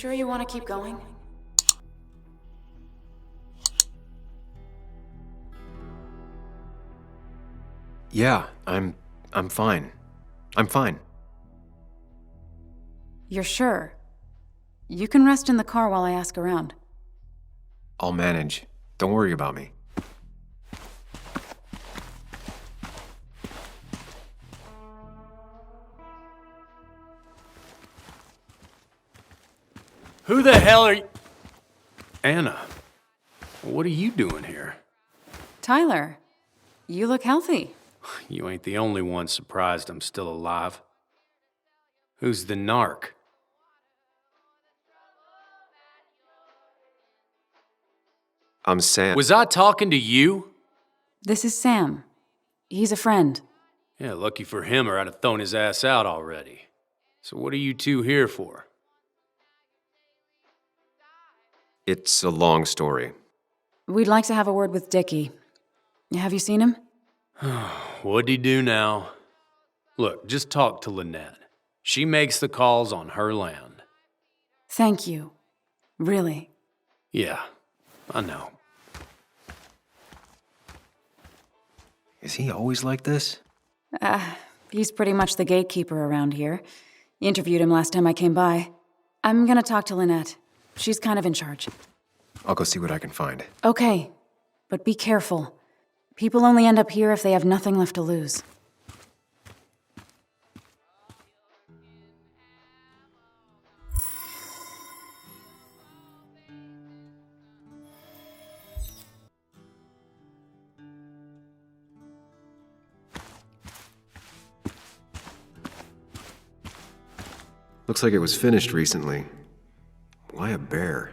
sure you want to keep going? Yeah, I'm fine. I'm fine. You're sure? You can rest in the car while I ask around. I'll manage. Don't worry about me. Who the hell are you? Anna, what are you doing here? Tyler, you look healthy. You ain't the only one surprised I'm still alive. Who's the narc? I'm Sam. Was I talking to you? This is Sam. He's a friend. Yeah, lucky for him or I'd have thrown his ass out already. So what are you two here for? It's a long story. We'd like to have a word with Dickie. Have you seen him? What'd he do now? Look, just talk to Lynette. She makes the calls on her land. Thank you. Really. Yeah, I know. Is he always like this? He's pretty much the gatekeeper around here. Interviewed him last time I came by. I'm gonna talk to Lynette. She's kind of in charge. I'll go see what I can find. Okay, but be careful. People only end up here if they have nothing left to lose. Looks like it was finished recently. Why a bear?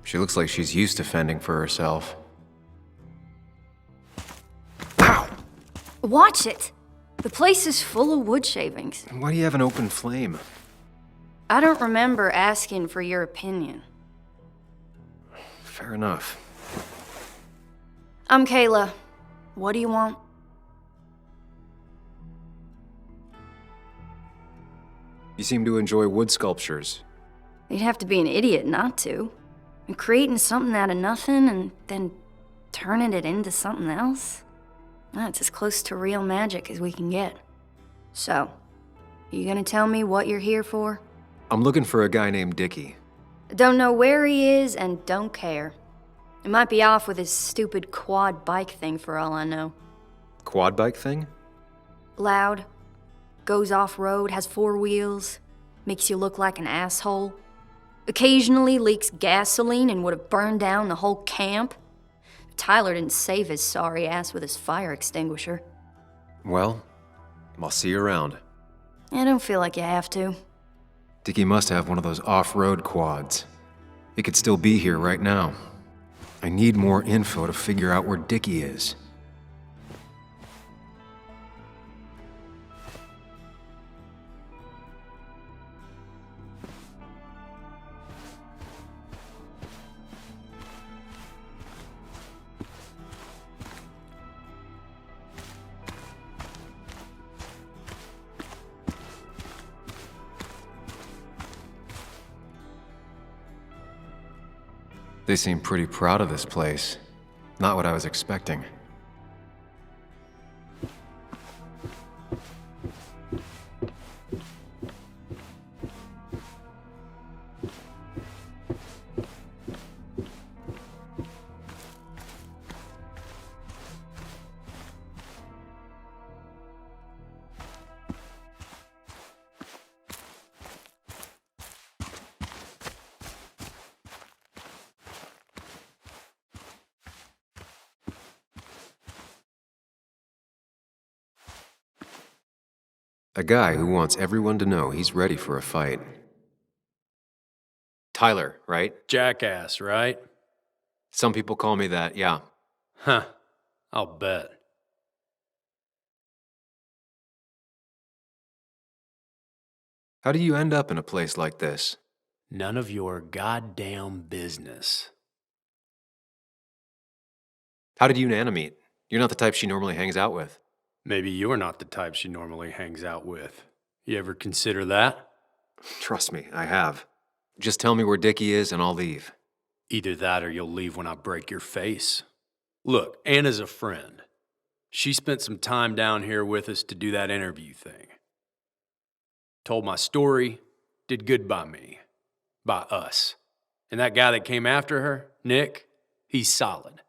She looks like she's used to fending for herself. Ow! Watch it! The place is full of wood shavings. Why do you have an open flame? I don't remember asking for your opinion. Fair enough. I'm Kayla. What do you want? You seem to enjoy wood sculptures. You'd have to be an idiot not to. And creating something out of nothing and then turning it into something else? That's as close to real magic as we can get. So, you gonna tell me what you're here for? I'm looking for a guy named Dickie. Don't know where he is and don't care. He might be off with his stupid quad bike thing for all I know. Quad bike thing? Loud, goes off-road, has 4 wheels, makes you look like an asshole. Occasionally leaks gasoline and would have burned down the whole camp. Tyler didn't save his sorry ass with his fire extinguisher. Well, I'll see you around. I don't feel like you have to. Dickie must have one of those off-road quads. It could still be here right now. I need more info to figure out where Dickie is. They seem pretty proud of this place. Not what I was expecting. A guy who wants everyone to know he's ready for a fight. Tyler, right? Jackass, right? Some people call me that, yeah. Huh. I'll bet. How do you end up in a place like this? None of your goddamn business. How did you and Anna meet? You're not the type she normally hangs out with. Maybe you're not the type she normally hangs out with. You ever consider that? Trust me, I have. Just tell me where Dickie is and I'll leave. Either that or you'll leave when I break your face. Look, Anna's a friend. She spent some time down here with us to do that interview thing. Told my story, did good by me. By us. And that guy that came after her, Nick, he's solid.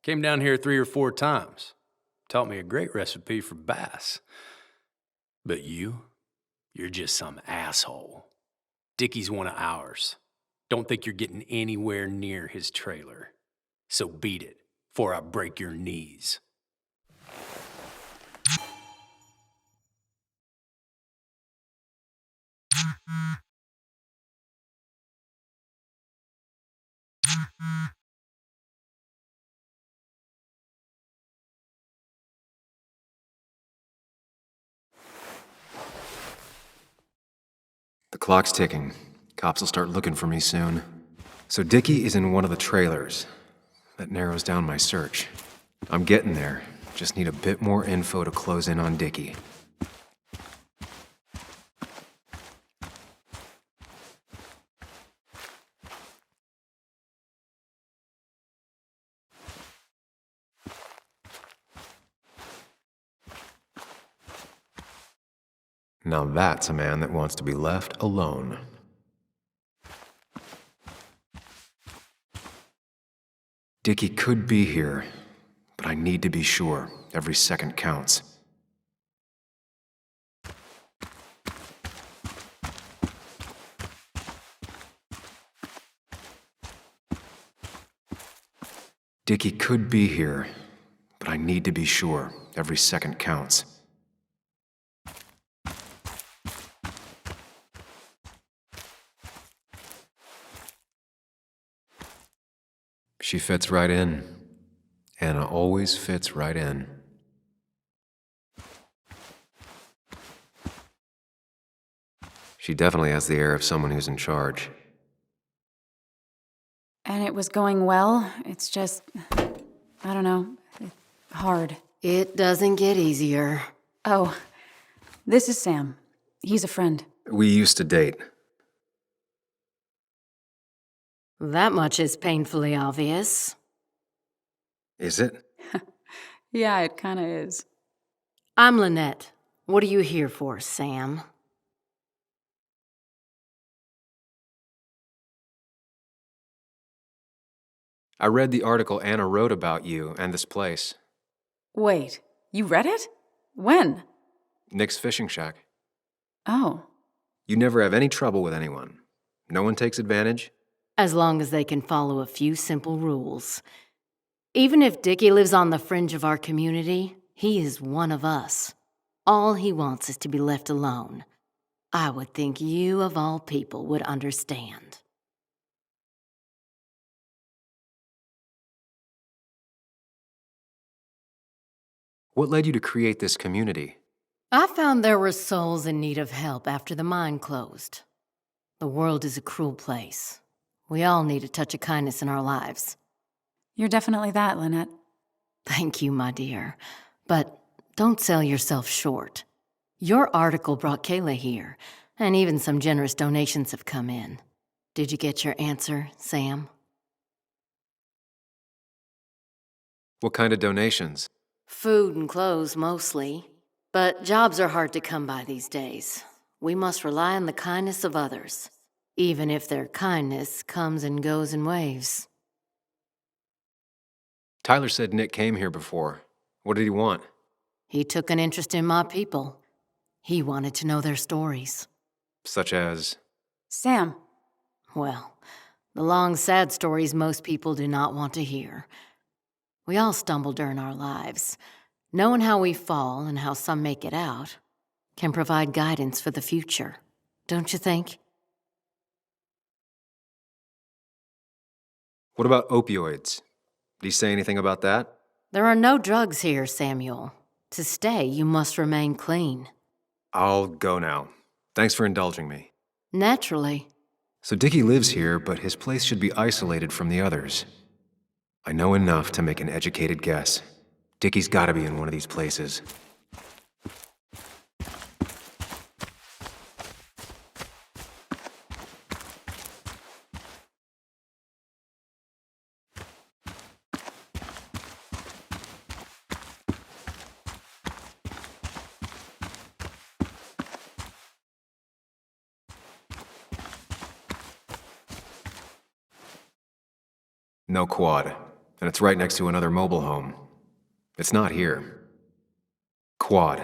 Came down here 3 or 4 times. Taught me a great recipe for bass. But you're just some asshole. Dickie's one of ours. Don't think you're getting anywhere near his trailer. So beat it, before I break your knees. The clock's ticking. Cops will start looking for me soon. So Dickie is in one of the trailers. That narrows down my search. I'm getting there. Just need a bit more info to close in on Dickie. Now that's a man that wants to be left alone. Dickie could be here, but I need to be sure. Every second counts. Dickie could be here, but I need to be sure. Every second counts. She fits right in. Anna always fits right in. She definitely has the air of someone who's in charge. And it was going well. It's just, I don't know, hard. It doesn't get easier. Oh, this is Sam. He's a friend. We used to date. That much is painfully obvious. Is it? Yeah, it kinda is. I'm Lynette. What are you here for, Sam? I read the article Anna wrote about you and this place. Wait, you read it? When? Nick's fishing shack. Oh. You never have any trouble with anyone. No one takes advantage. As long as they can follow a few simple rules. Even if Dickie lives on the fringe of our community, he is one of us. All he wants is to be left alone. I would think you, of all people, would understand. What led you to create this community? I found there were souls in need of help after the mine closed. The world is a cruel place. We all need a touch of kindness in our lives. You're definitely that, Lynette. Thank you, my dear. But don't sell yourself short. Your article brought Kayla here, and even some generous donations have come in. Did you get your answer, Sam? What kind of donations? Food and clothes, mostly. But jobs are hard to come by these days. We must rely on the kindness of others, even if their kindness comes and goes in waves. Tyler said Nick came here before. What did he want? He took an interest in my people. He wanted to know their stories. Such as? Sam. Well, the long, sad stories most people do not want to hear. We all stumble during our lives. Knowing how we fall and how some make it out can provide guidance for the future, don't you think? What about opioids? Did he say anything about that? There are no drugs here, Samuel. To stay, you must remain clean. I'll go now. Thanks for indulging me. Naturally. So Dickie lives here, but his place should be isolated from the others. I know enough to make an educated guess. Dickie's gotta be in one of these places. No quad, and it's right next to another mobile home. It's not here. Quad.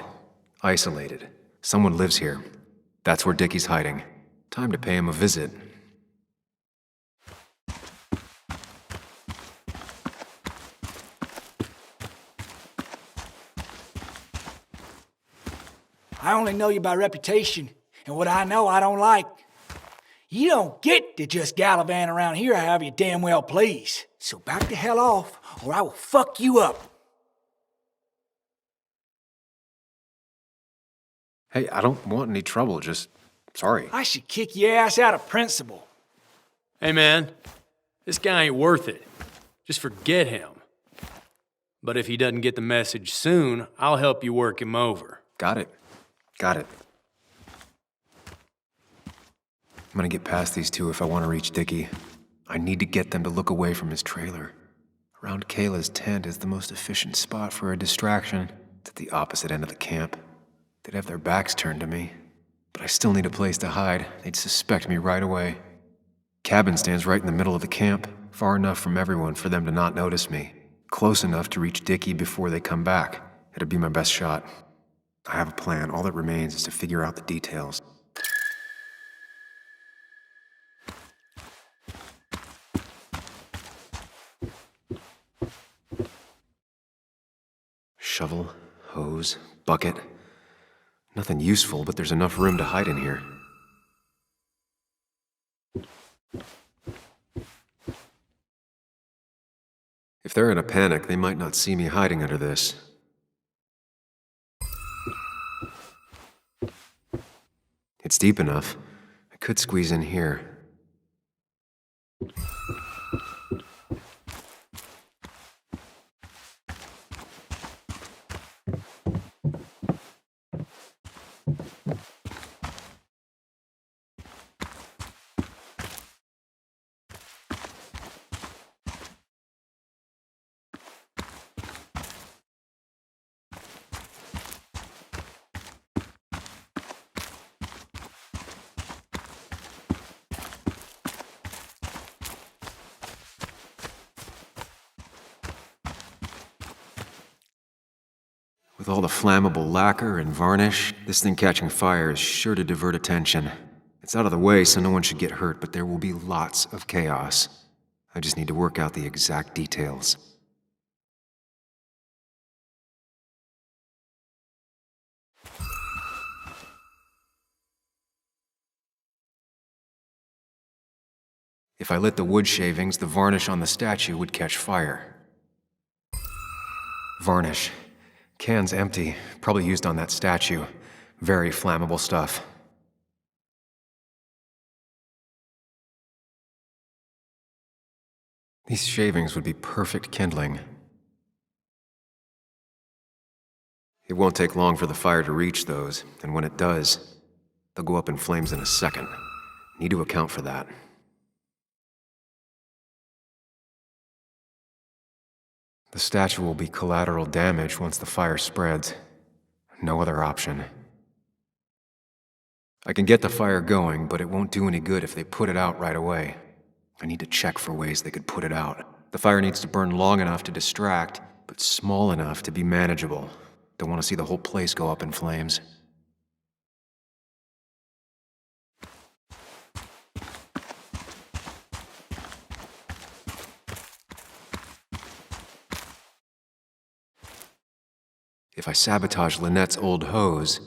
Isolated. Someone lives here. That's where Dickie's hiding. Time to pay him a visit. I only know you by reputation, and what I know I don't like. You don't get to just gallivant around here however you damn well please. So back the hell off, or I will fuck you up. Hey, I don't want any trouble, just... sorry. I should kick your ass out of principle. Hey man, this guy ain't worth it. Just forget him. But if he doesn't get the message soon, I'll help you work him over. Got it. Got it. I'm gonna get past these two if I want to reach Dickie. I need to get them to look away from his trailer. Around Kayla's tent is the most efficient spot for a distraction. It's at the opposite end of the camp. They'd have their backs turned to me. But I still need a place to hide. They'd suspect me right away. Cabin stands right in the middle of the camp, far enough from everyone for them to not notice me. Close enough to reach Dickie before they come back. It'd be my best shot. I have a plan. All that remains is to figure out the details. Shovel, hose, bucket. Nothing useful, but there's enough room to hide in here. If they're in a panic, they might not see me hiding under this. It's deep enough. I could squeeze in here. With all the flammable lacquer and varnish, this thing catching fire is sure to divert attention. It's out of the way so no one should get hurt, but there will be lots of chaos. I just need to work out the exact details. If I lit the wood shavings, the varnish on the statue would catch fire. Varnish. Can's empty, probably used on that statue. Very flammable stuff. These shavings would be perfect kindling. It won't take long for the fire to reach those, and when it does, they'll go up in flames in a second. Need to account for that. The statue will be collateral damage once the fire spreads. No other option. I can get the fire going, but it won't do any good if they put it out right away. I need to check for ways they could put it out. The fire needs to burn long enough to distract, but small enough to be manageable. Don't want to see the whole place go up in flames. If I sabotage Lynette's old hose,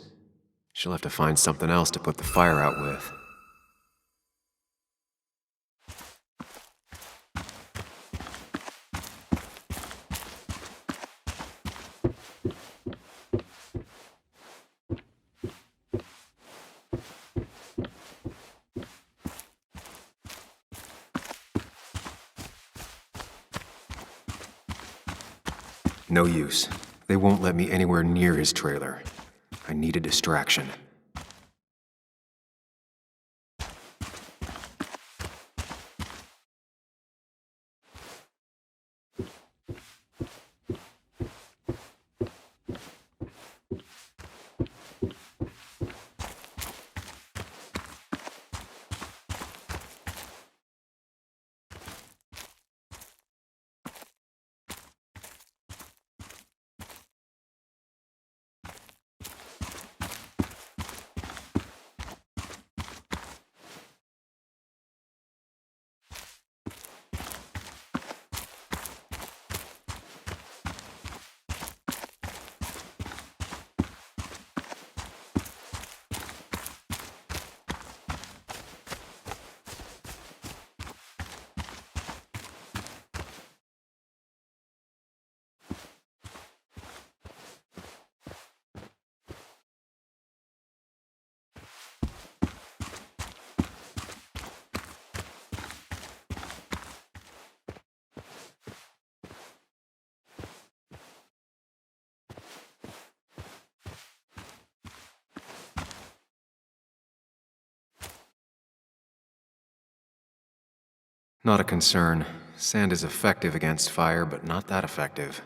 she'll have to find something else to put the fire out with. No use. They won't let me anywhere near his trailer. I need a distraction. Not a concern. Sand is effective against fire, but not that effective.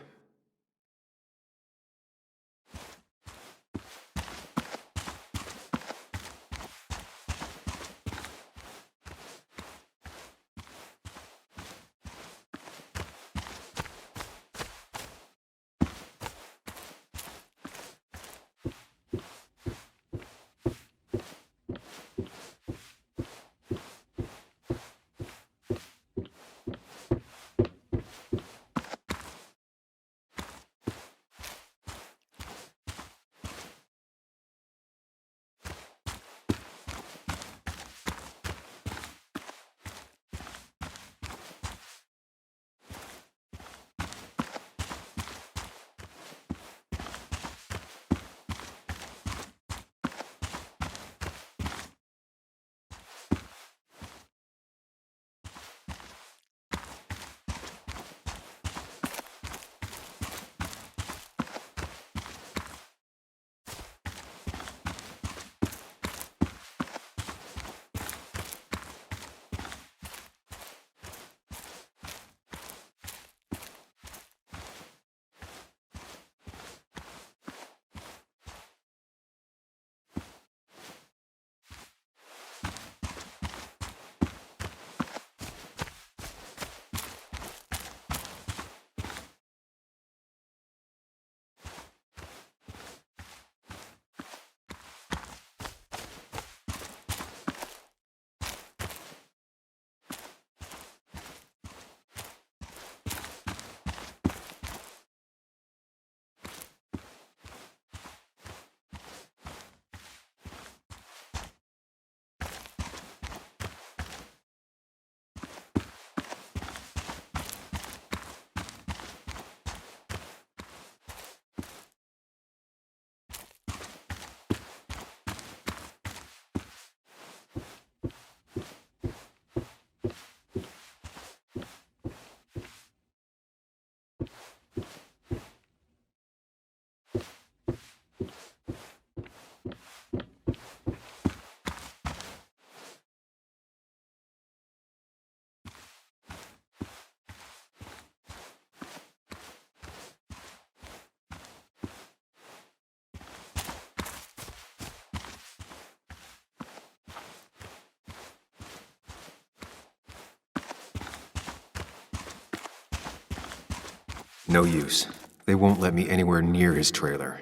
No use. They won't let me anywhere near his trailer.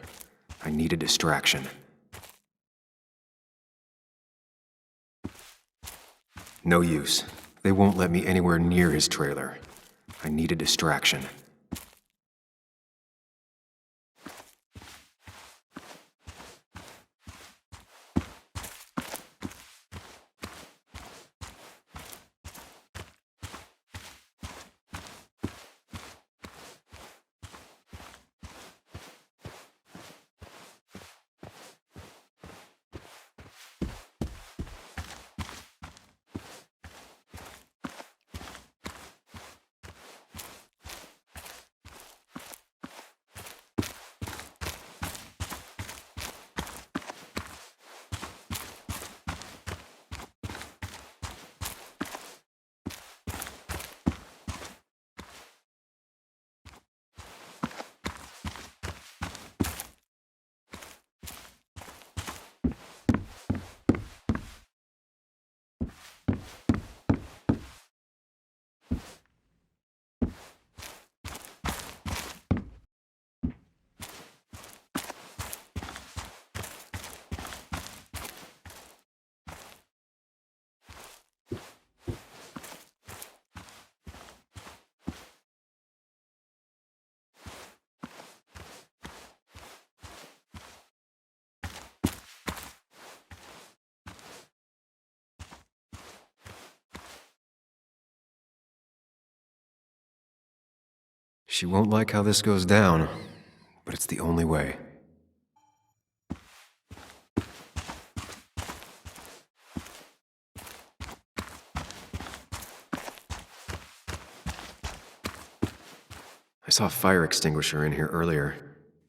I need a distraction. No use. They won't let me anywhere near his trailer. I need a distraction. She won't like how this goes down, but it's the only way. I saw a fire extinguisher in here earlier.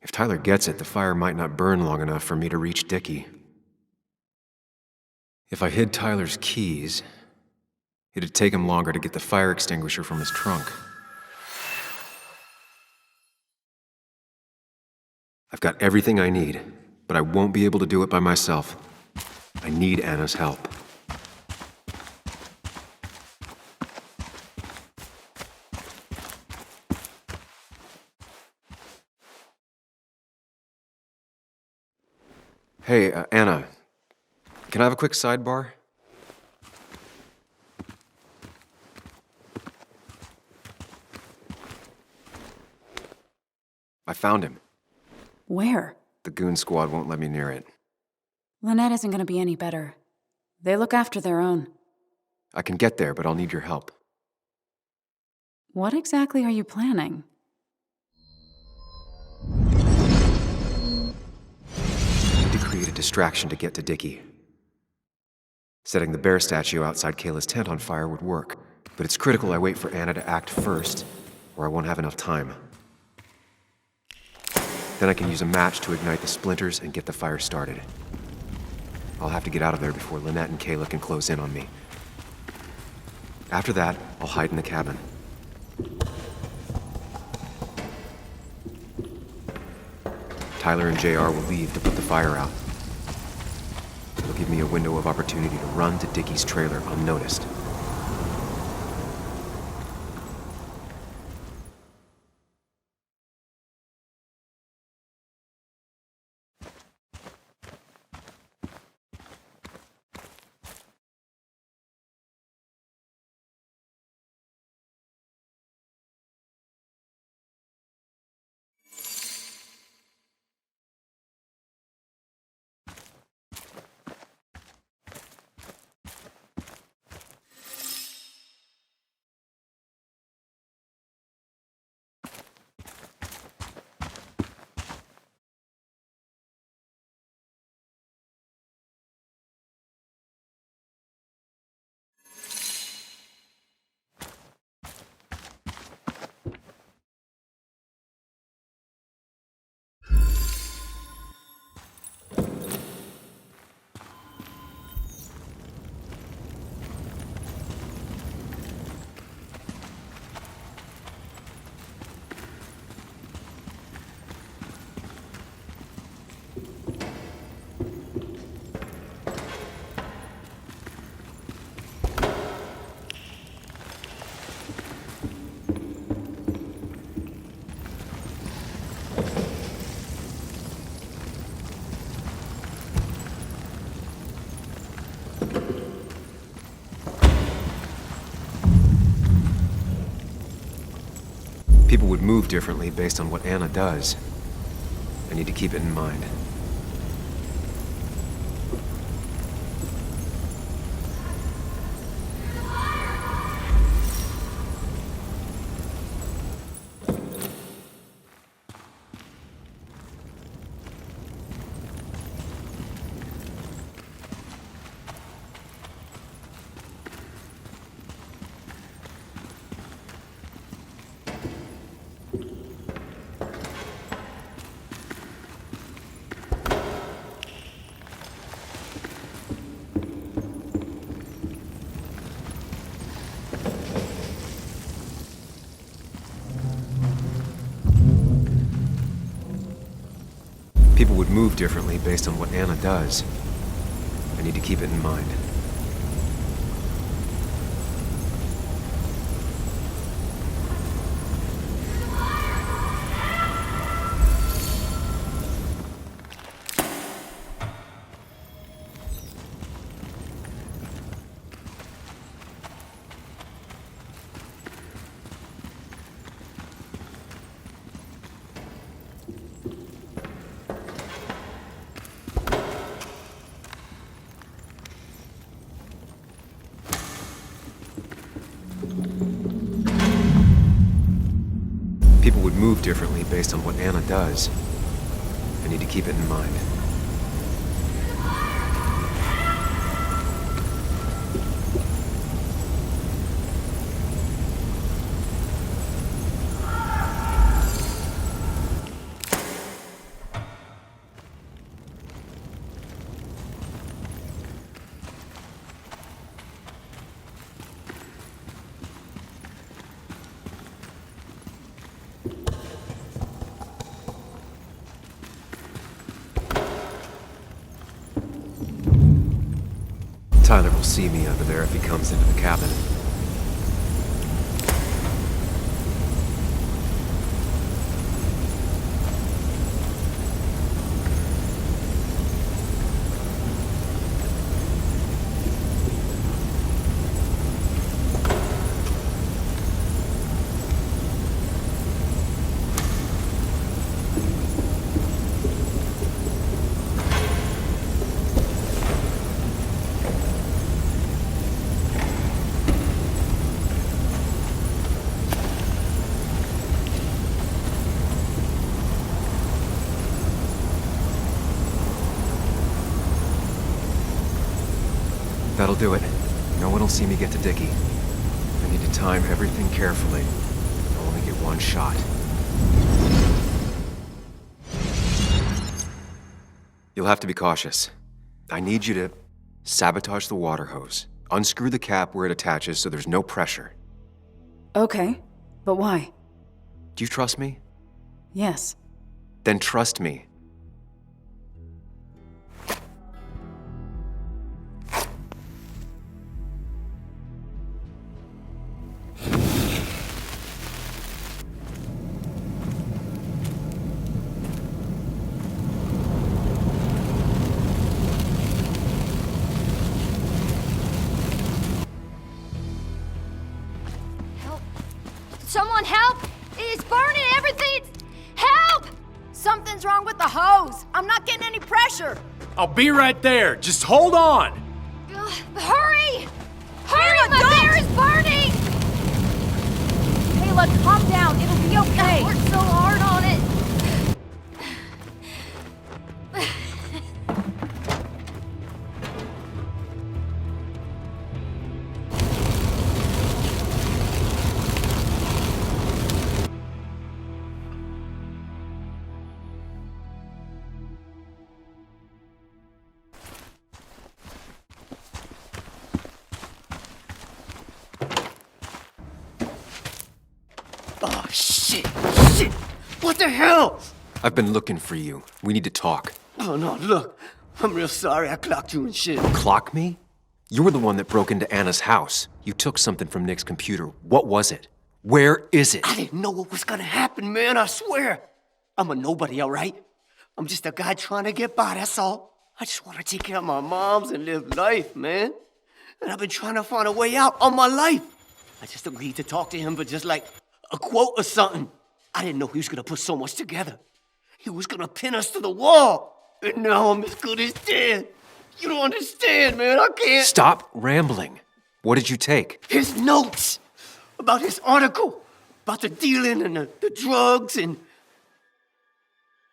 If Tyler gets it, the fire might not burn long enough for me to reach Dickie. If I hid Tyler's keys, it'd take him longer to get the fire extinguisher from his trunk. I've got everything I need, but I won't be able to do it by myself. I need Anna's help. Hey, Anna, can I have a quick sidebar? I found him. Where? The goon squad won't let me near it. Lynette isn't gonna be any better. They look after their own. I can get there, but I'll need your help. What exactly are you planning? I need to create a distraction to get to Dickie. Setting the bear statue outside Kayla's tent on fire would work, but it's critical I wait for Anna to act first, or I won't have enough time. Then I can use a match to ignite the splinters and get the fire started. I'll have to get out of there before Lynette and Kayla can close in on me. After that, I'll hide in the cabin. Tyler and JR will leave to put the fire out. It'll give me a window of opportunity to run to Dickie's trailer unnoticed. People would move differently based on what Anna does. I need to keep it in mind. People would move differently based on what Anna does. I need to keep it in mind. People would move differently based on what Anna does. I need to keep it in mind. Tyler will see me under there if he comes into the cabin. That'll do it. No one will see me get to Dickie. I need to time everything carefully. I'll only get one shot. You'll have to be cautious. I need you to sabotage the water hose. Unscrew the cap where it attaches so there's no pressure. Okay, but why? Do you trust me? Yes. Then trust me. Someone help! It's burning everything! Help! Something's wrong with the hose. I'm not getting any pressure. I'll be right there. Just hold on. Hurry! Hurry! My bear is burning! Kayla, calm down. It'll be okay. I worked so hard on it. Oh, shit! Shit! What the hell? I've been looking for you. We need to talk. Oh, no, look. I'm real sorry I clocked you and shit. Clock me? You were the one that broke into Anna's house. You took something from Nick's computer. What was it? Where is it? I didn't know what was gonna happen, man, I swear. I'm a nobody, all right? I'm just a guy trying to get by, that's all. I just want to take care of my moms and live life, man. And I've been trying to find a way out all my life. I just agreed to talk to him for just like a quote or something. I didn't know he was gonna put so much together. He was gonna pin us to the wall. And now I'm as good as dead. You don't understand, man. I can't. Stop rambling. What did you take? His notes about his article, about the dealing and the drugs and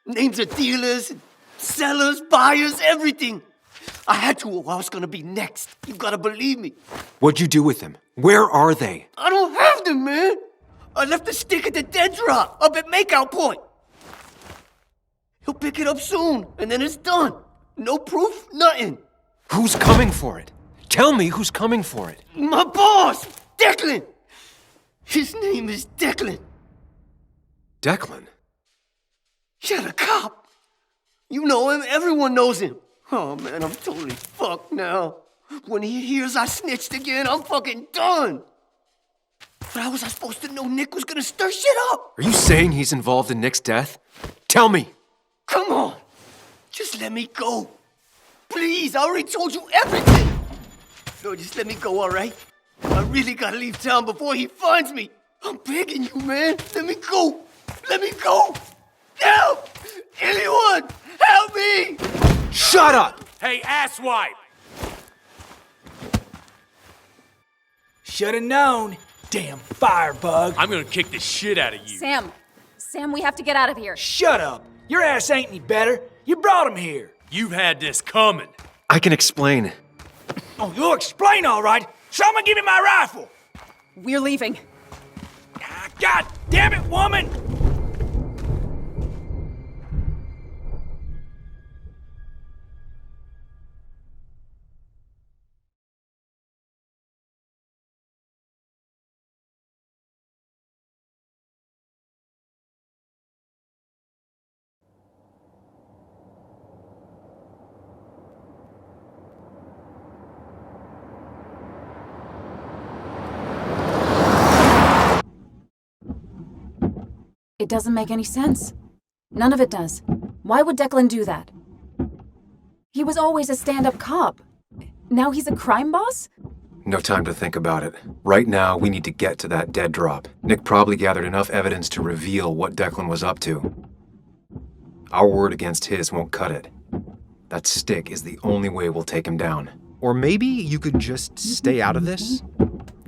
names of dealers, and sellers, buyers, everything. I had to or I was gonna be next. You gotta believe me. What'd you do with them? Where are they? I don't have them, man. I left the stick at the dead drop up at Makeout Point. He'll pick it up soon, and then it's done. No proof, nothing. Who's coming for it? Tell me who's coming for it. My boss, Declan. His name is Declan. Declan? Yeah, the cop. You know him, everyone knows him. Oh man, I'm totally fucked now. When he hears I snitched again, I'm fucking done. But how was I supposed to know Nick was gonna stir shit up? Are you saying he's involved in Nick's death? Tell me! Come on, just let me go. Please, I already told you everything. No, just let me go, all right? I really gotta leave town before he finds me. I'm begging you, man. Let me go. Let me go. Help! Anyone, help me! Shut up! Hey, asswipe! Shoulda known. Damn firebug. I'm gonna kick the shit out of you. Sam, Sam, we have to get out of here. Shut up! Your ass ain't any better. You brought him here. You've had this coming. I can explain. Oh, you'll explain all right. Someone give me my rifle! We're leaving. Ah, God damn it, woman! It doesn't make any sense. None of it does. Why would Declan do that? He was always a stand-up cop. Now he's a crime boss? No time to think about it. Right now, we need to get to that dead drop. Nick probably gathered enough evidence to reveal what Declan was up to. Our word against his won't cut it. That stick is the only way we'll take him down. Or maybe you could just stay out of this?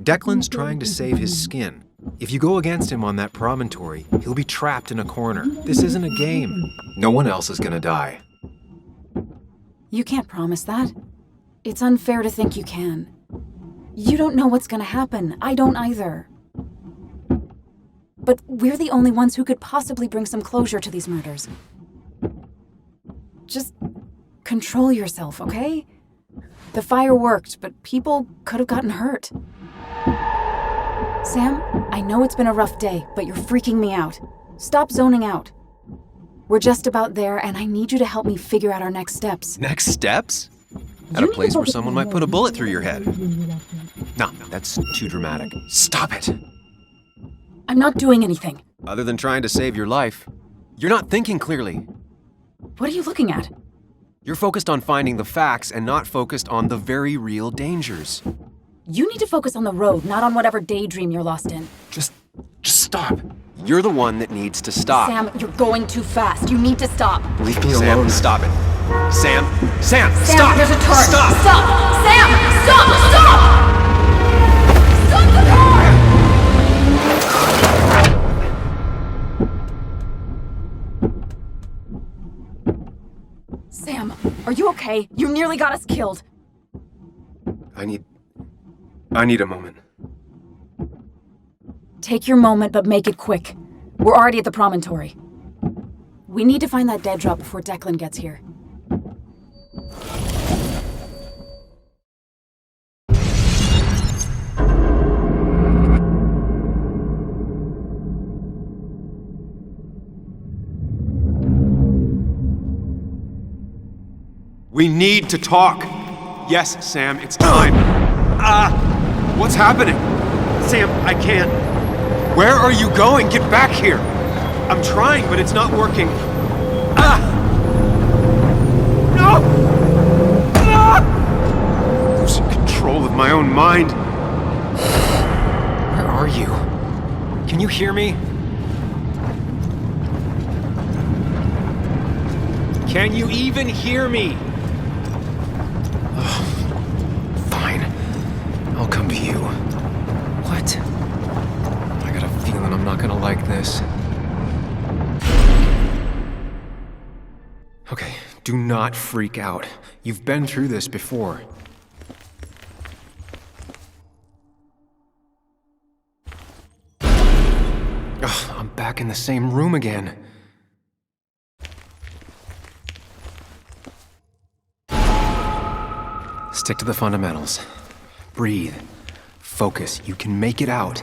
Declan's trying to save his skin. If you go against him on that promontory, he'll be trapped in a corner. This isn't a game. No one else is gonna die. You can't promise that. It's unfair to think you can. You don't know what's gonna happen. I don't either. But we're the only ones who could possibly bring some closure to these murders. Just control yourself, okay? The fire worked, but people could have gotten hurt. Sam, I know it's been a rough day, but you're freaking me out. Stop zoning out. We're just about there, and I need you to help me figure out our next steps. Next steps? At a place where someone might put a bullet through your head. No, that's too dramatic. Stop it! I'm not doing anything. Other than trying to save your life, you're not thinking clearly. What are you looking at? You're focused on finding the facts and not focused on the very real dangers. You need to focus on the road, not on whatever daydream you're lost in. Just stop. You're the one that needs to stop. Sam, you're going too fast. You need to stop. Leave me Sam, alone. stop it. Sam, Sam, stop! there's a turn. Stop! Stop! Sam, stop! Stop! Stop the car! Sam, are you okay? You nearly got us killed. I need a moment. Take your moment, but make it quick. We're already at the promontory. We need to find that dead drop before Declan gets here. We need to talk. Yes, Sam, it's time. What's happening? Sam, I can't. Where are you going? Get back here. I'm trying, but it's not working. No! Losing control of my own mind. Where are you? Can you hear me? Can you even hear me? Fine. I'll come to you. What? I got a feeling I'm not gonna like this. Okay, do not freak out. You've been through this before. Ugh, I'm back in the same room again. Stick to the fundamentals. Breathe. Focus. You can make it out.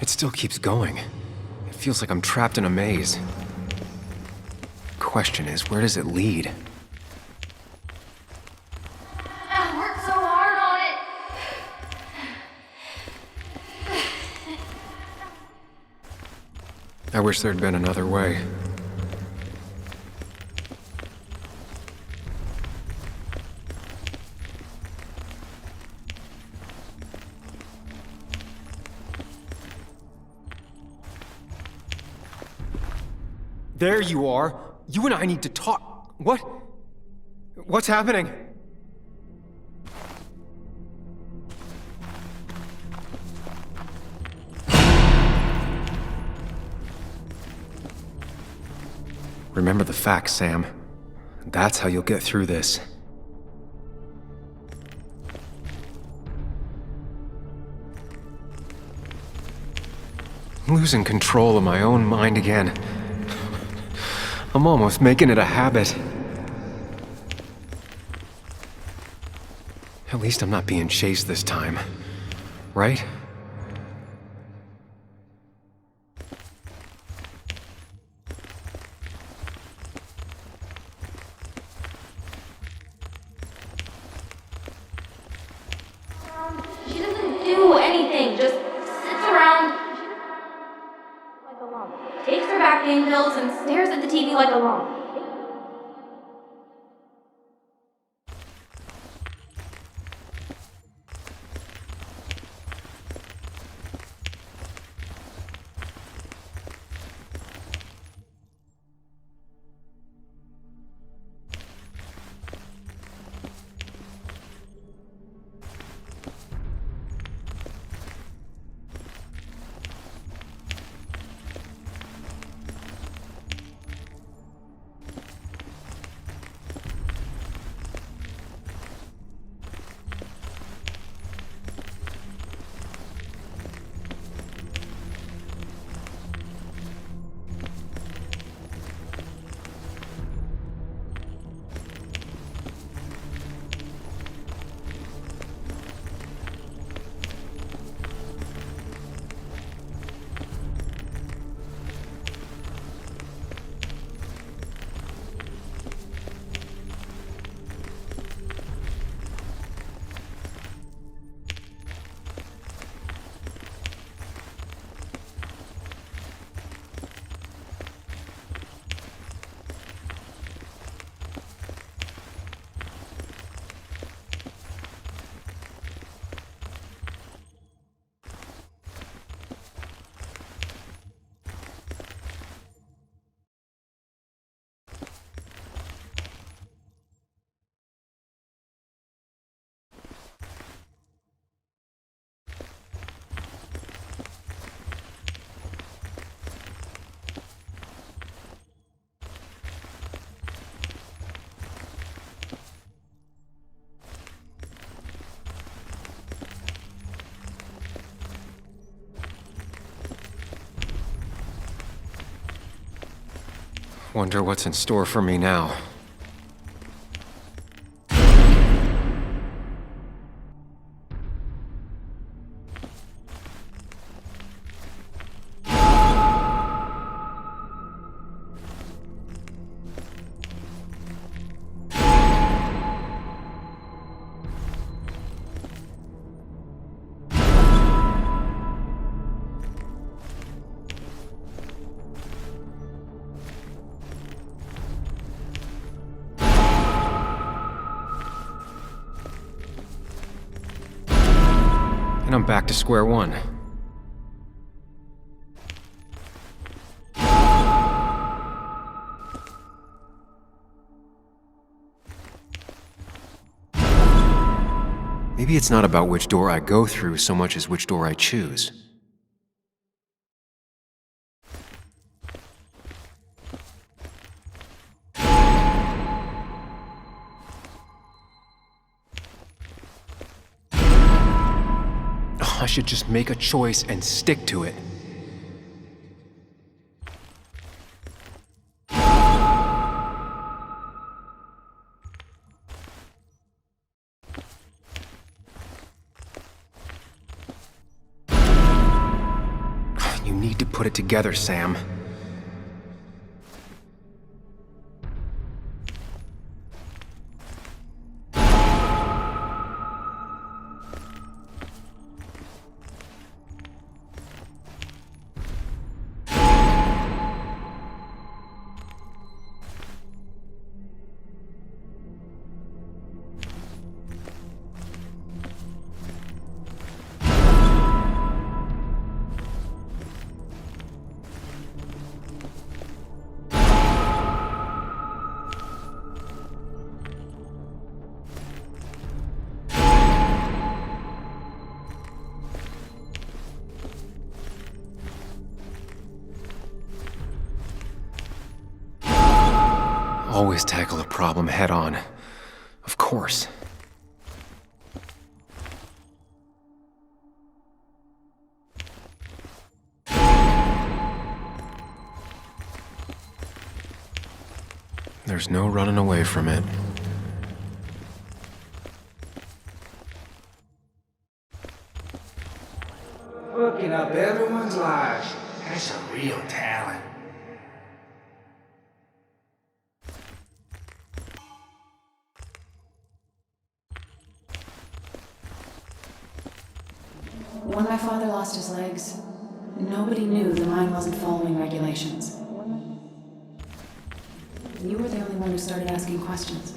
It still keeps going. It feels like I'm trapped in a maze. Question is, where does it lead? I worked so hard on it. I wish there'd been another way. There you are. You and I need to talk. What? What's happening? Remember the facts, Sam. That's how you'll get through this. I'm losing control of my own mind again. I'm almost making it a habit. At least I'm not being chased this time, right? She doesn't do anything, just sits around like a lump. Takes her back pain pills and stares at the TV like a lump. Wonder what's in store for me now. And I'm back to square one. Maybe it's not about which door I go through so much as which door I choose. I should just make a choice and stick to it. You need to put it together, Sam. always tackle a problem head on. Of course. There's no running away from it. Fucking up everyone's lives. That's a real talent. When my father lost his legs, nobody knew the mine wasn't following regulations. You were the only one who started asking questions.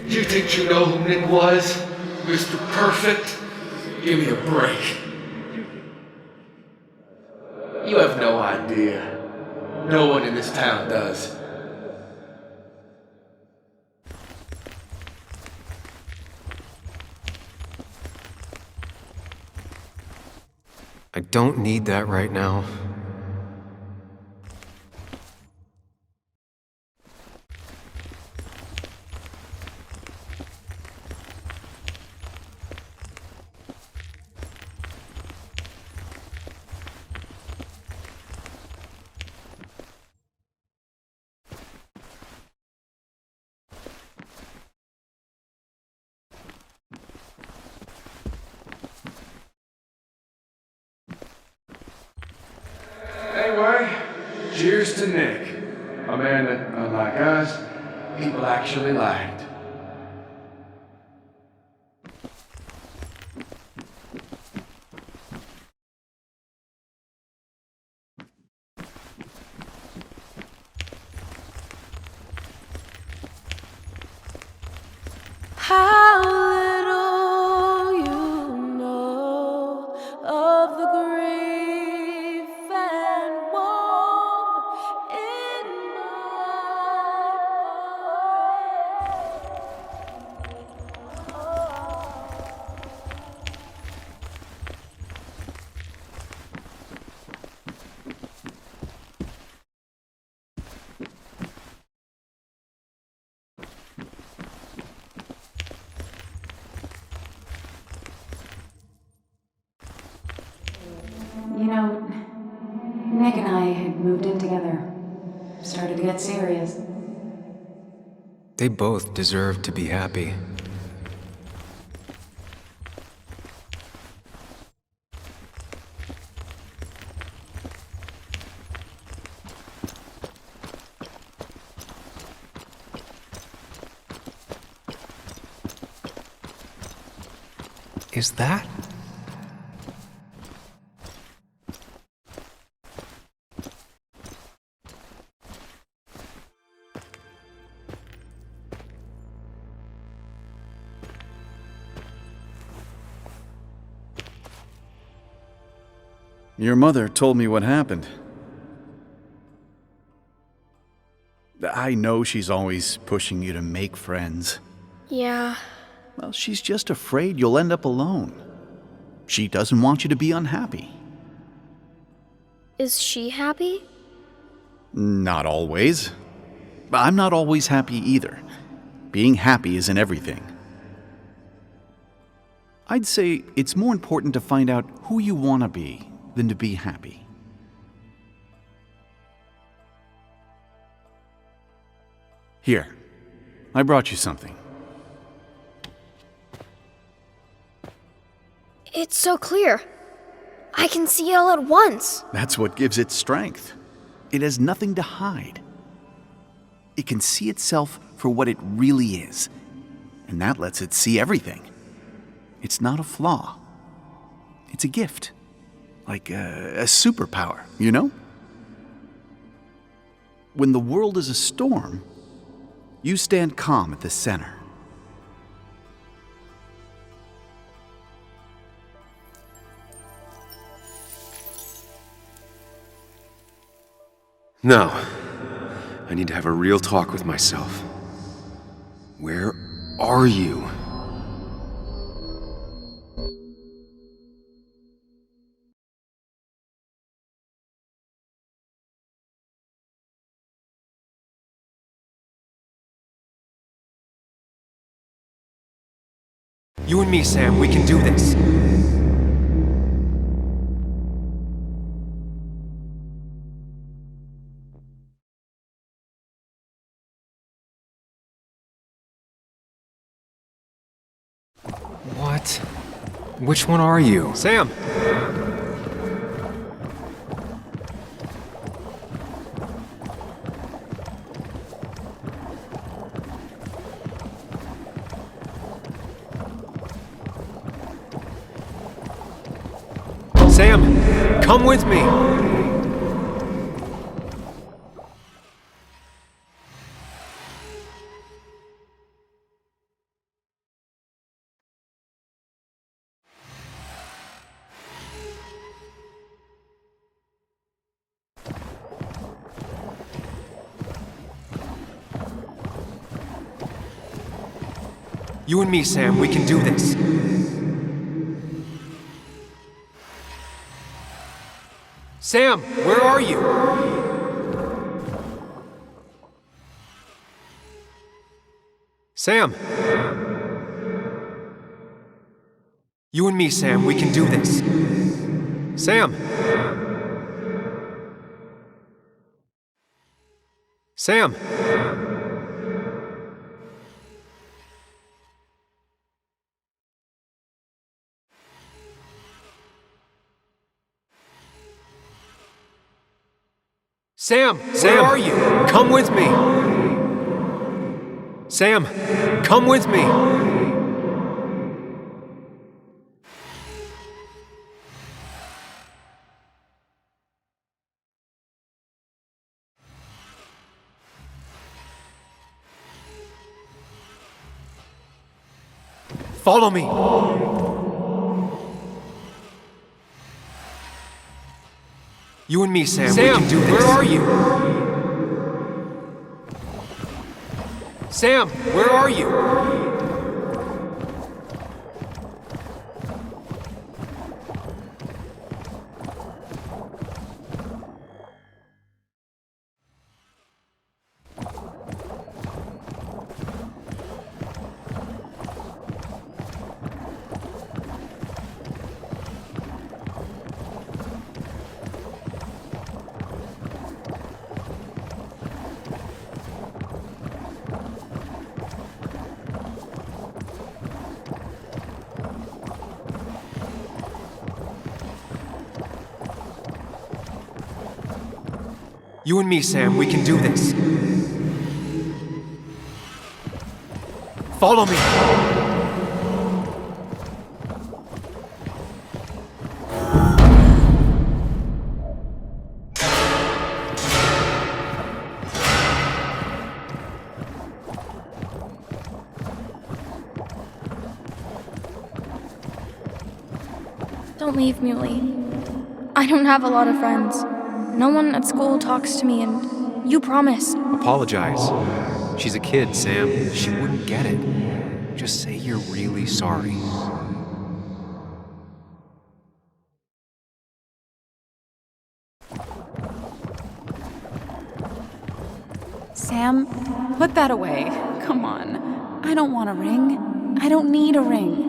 You think you know who Nick was? Mr. Perfect? Give me a break. You have no idea. No one in this town does. I don't need that right now. Anyway, cheers to Nick. A man that, unlike us, people actually liked. How little you know of the grief and woe in You know, Nick and I had moved in together. Started to get serious. They both deserve to be happy. Is that? Your mother told me what happened. I know she's always pushing you to make friends. Yeah. Well, she's just afraid you'll end up alone. She doesn't want you to be unhappy. Is she happy? Not always. I'm not always happy either. Being happy isn't everything. I'd say it's more important to find out who you want to be than to be happy. Here, I brought you something. It's so clear. I can see it all at once. That's what gives it strength. It has nothing to hide. It can see itself for what it really is, and that lets it see everything. It's not a flaw. It's a gift. Like a superpower, you know? When the world is a storm, you stand calm at the center. No. I need to have a real talk with myself. Where are you? You and me, Sam, we can do this. What? Which one are you? Sam! Sam, come with me! You and me, Sam, we can do this. Sam, where are you? Sam! You and me, Sam, we can do this. Sam! Sam! Sam, where are you? Come with me. Sam, come with me. Follow me. You and me, Sam, we can do this. Where are you? Sam, where are you? You and me, Sam, we can do this. Follow me. Don't leave, Muley. I don't have a lot of friends. No one at school talks to me, and you promised. Apologize. She's a kid, Sam. She wouldn't get it. Just say you're really sorry. Sam, put that away. Come on. I don't want a ring. I don't need a ring.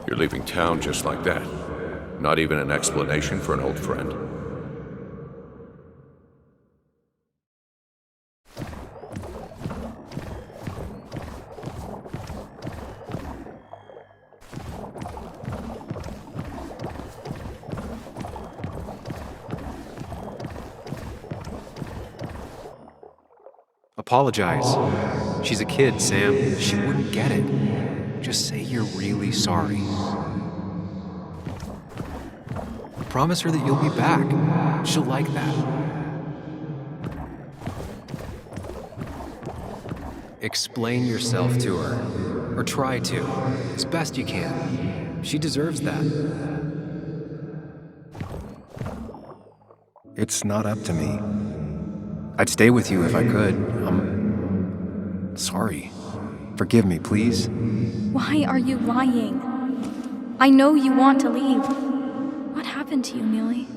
You're leaving town just like that. Not even an explanation for an old friend. Apologize. She's a kid, Sam. She wouldn't get it. Just say you're really sorry. Promise her that you'll be back. She'll like that. Explain yourself to her. Or try to. As best you can. She deserves that. It's not up to me. I'd stay with you if I could. I'm sorry. Forgive me, please. Why are you lying? I know you want to leave. What happened to you, Muley?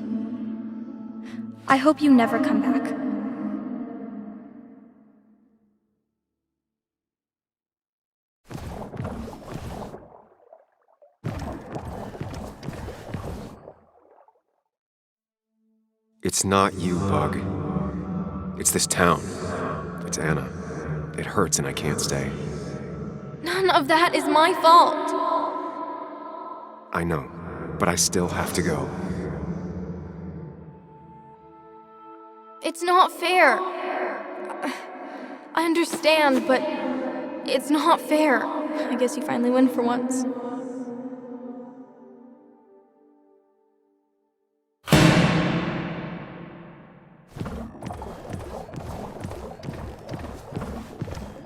I hope you never come back. It's not you, Bug. It's this town. It's Anna. It hurts and I can't stay. None of that is my fault. I know, but I still have to go. It's not fair. I understand, but it's not fair. I guess you finally win for once.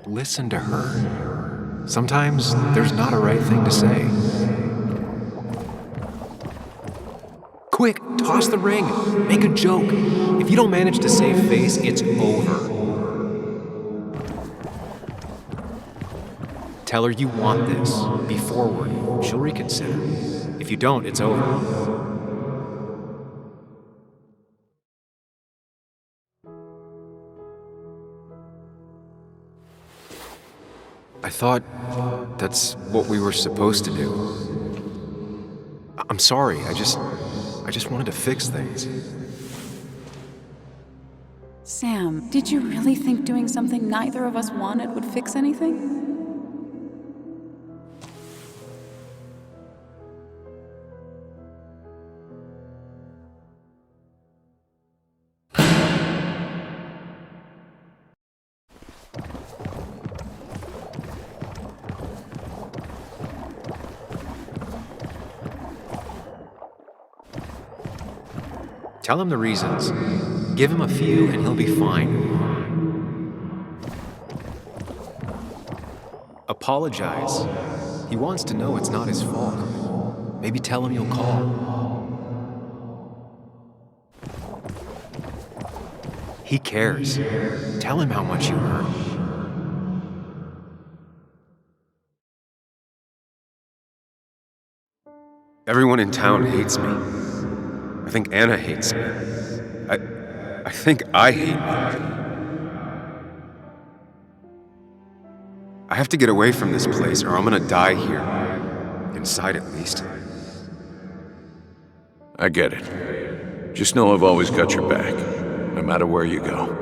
Listen to her. Sometimes there's not a right thing to say. Quick, toss the ring. Make a joke. If you don't manage to save face, it's over. Tell her you want this. Be forward. She'll reconsider. If you don't, it's over. I thought that's what we were supposed to do. I'm sorry, I just wanted to fix things. Sam, did you really think doing something neither of us wanted would fix anything? Tell him the reasons. Give him a few and he'll be fine. Apologize. He wants to know it's not his fault. Maybe tell him you'll call. He cares. Tell him how much you hurt. Everyone in town hates me. I think Anna hates me. I think I hate me. I have to get away from this place or I'm gonna die here. Inside at least. I get it. Just know I've always got your back, no matter where you go.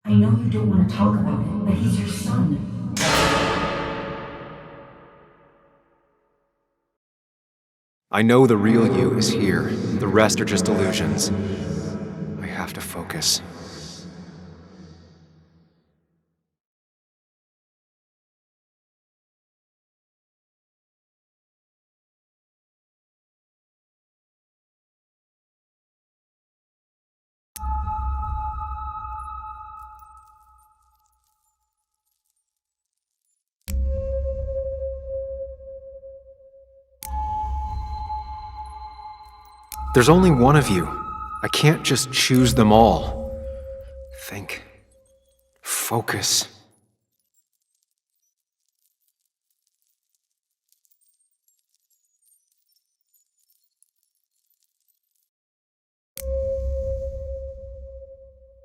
I know you don't want to talk about it, but he's your son. I know the real you is here. The rest are just illusions. I have to focus. There's only one of you. I can't just choose them all. Think. Focus.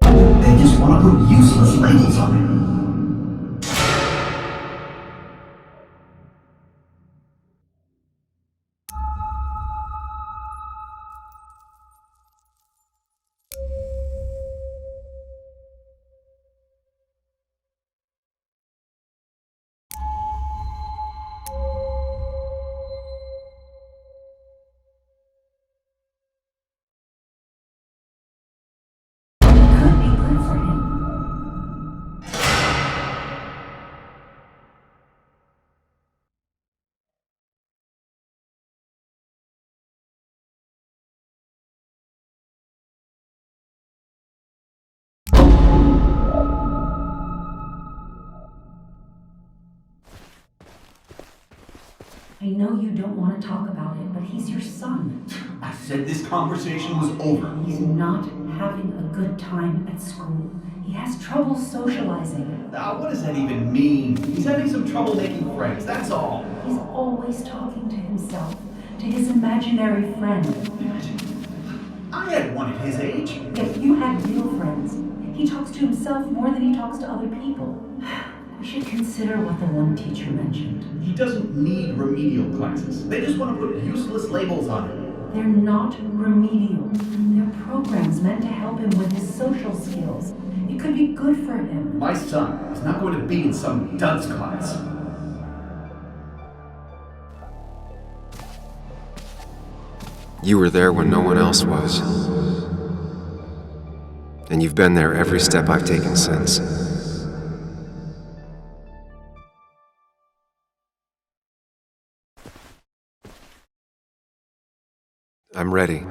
They just want to put useless labels on it. Could be good for him. I know you don't want to talk about it, but he's your son. I said this conversation was over. He's not having a good time at school. He has trouble socializing. What does that even mean? He's having some trouble making friends, that's all. He's always talking to himself, to his imaginary friend. I had one at his age. If you had real friends, he talks to himself more than he talks to other people. We should consider what the one teacher mentioned. He doesn't need remedial classes. They just want to put useless labels on him. They're not remedial. They're programs meant to help him with his social skills. It could be good for him. My son is not going to be in some dunce class. You were there when no one else was. And you've been there every step I've taken since. I'm ready.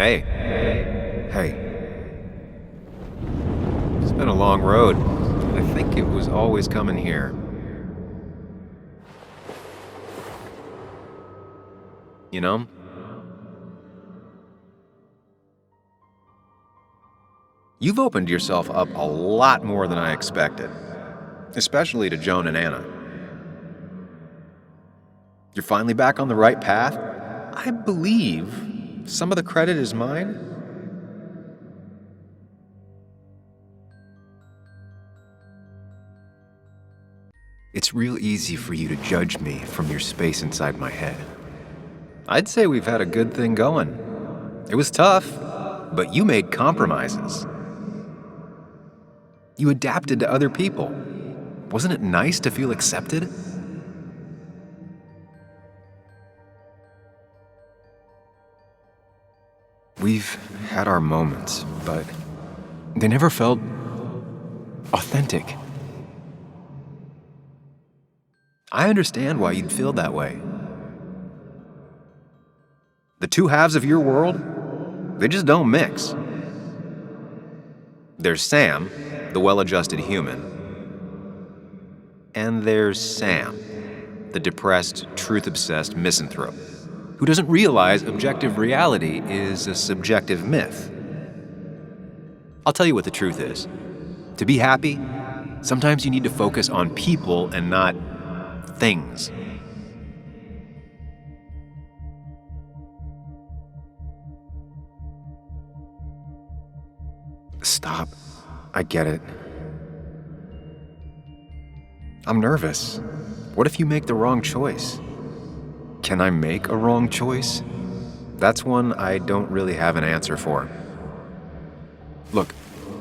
Hey. It's been a long road. I think it was always coming here. You know? You've opened yourself up a lot more than I expected. Especially to Joan and Anna. You're finally back on the right path? I believe some of the credit is mine. It's real easy for you to judge me from your space inside my head. I'd say we've had a good thing going. It was tough, but you made compromises. You adapted to other people. Wasn't it nice to feel accepted? We've had our moments, but they never felt authentic. I understand why you'd feel that way. The two halves of your world, they just don't mix. There's Sam, the well-adjusted human, and there's Sam, the depressed, truth-obsessed misanthrope, who doesn't realize objective reality is a subjective myth. I'll tell you what the truth is. To be happy, sometimes you need to focus on people and not things. Stop. I get it. I'm nervous. What if you make the wrong choice? Can I make a wrong choice? That's one I don't really have an answer for. Look,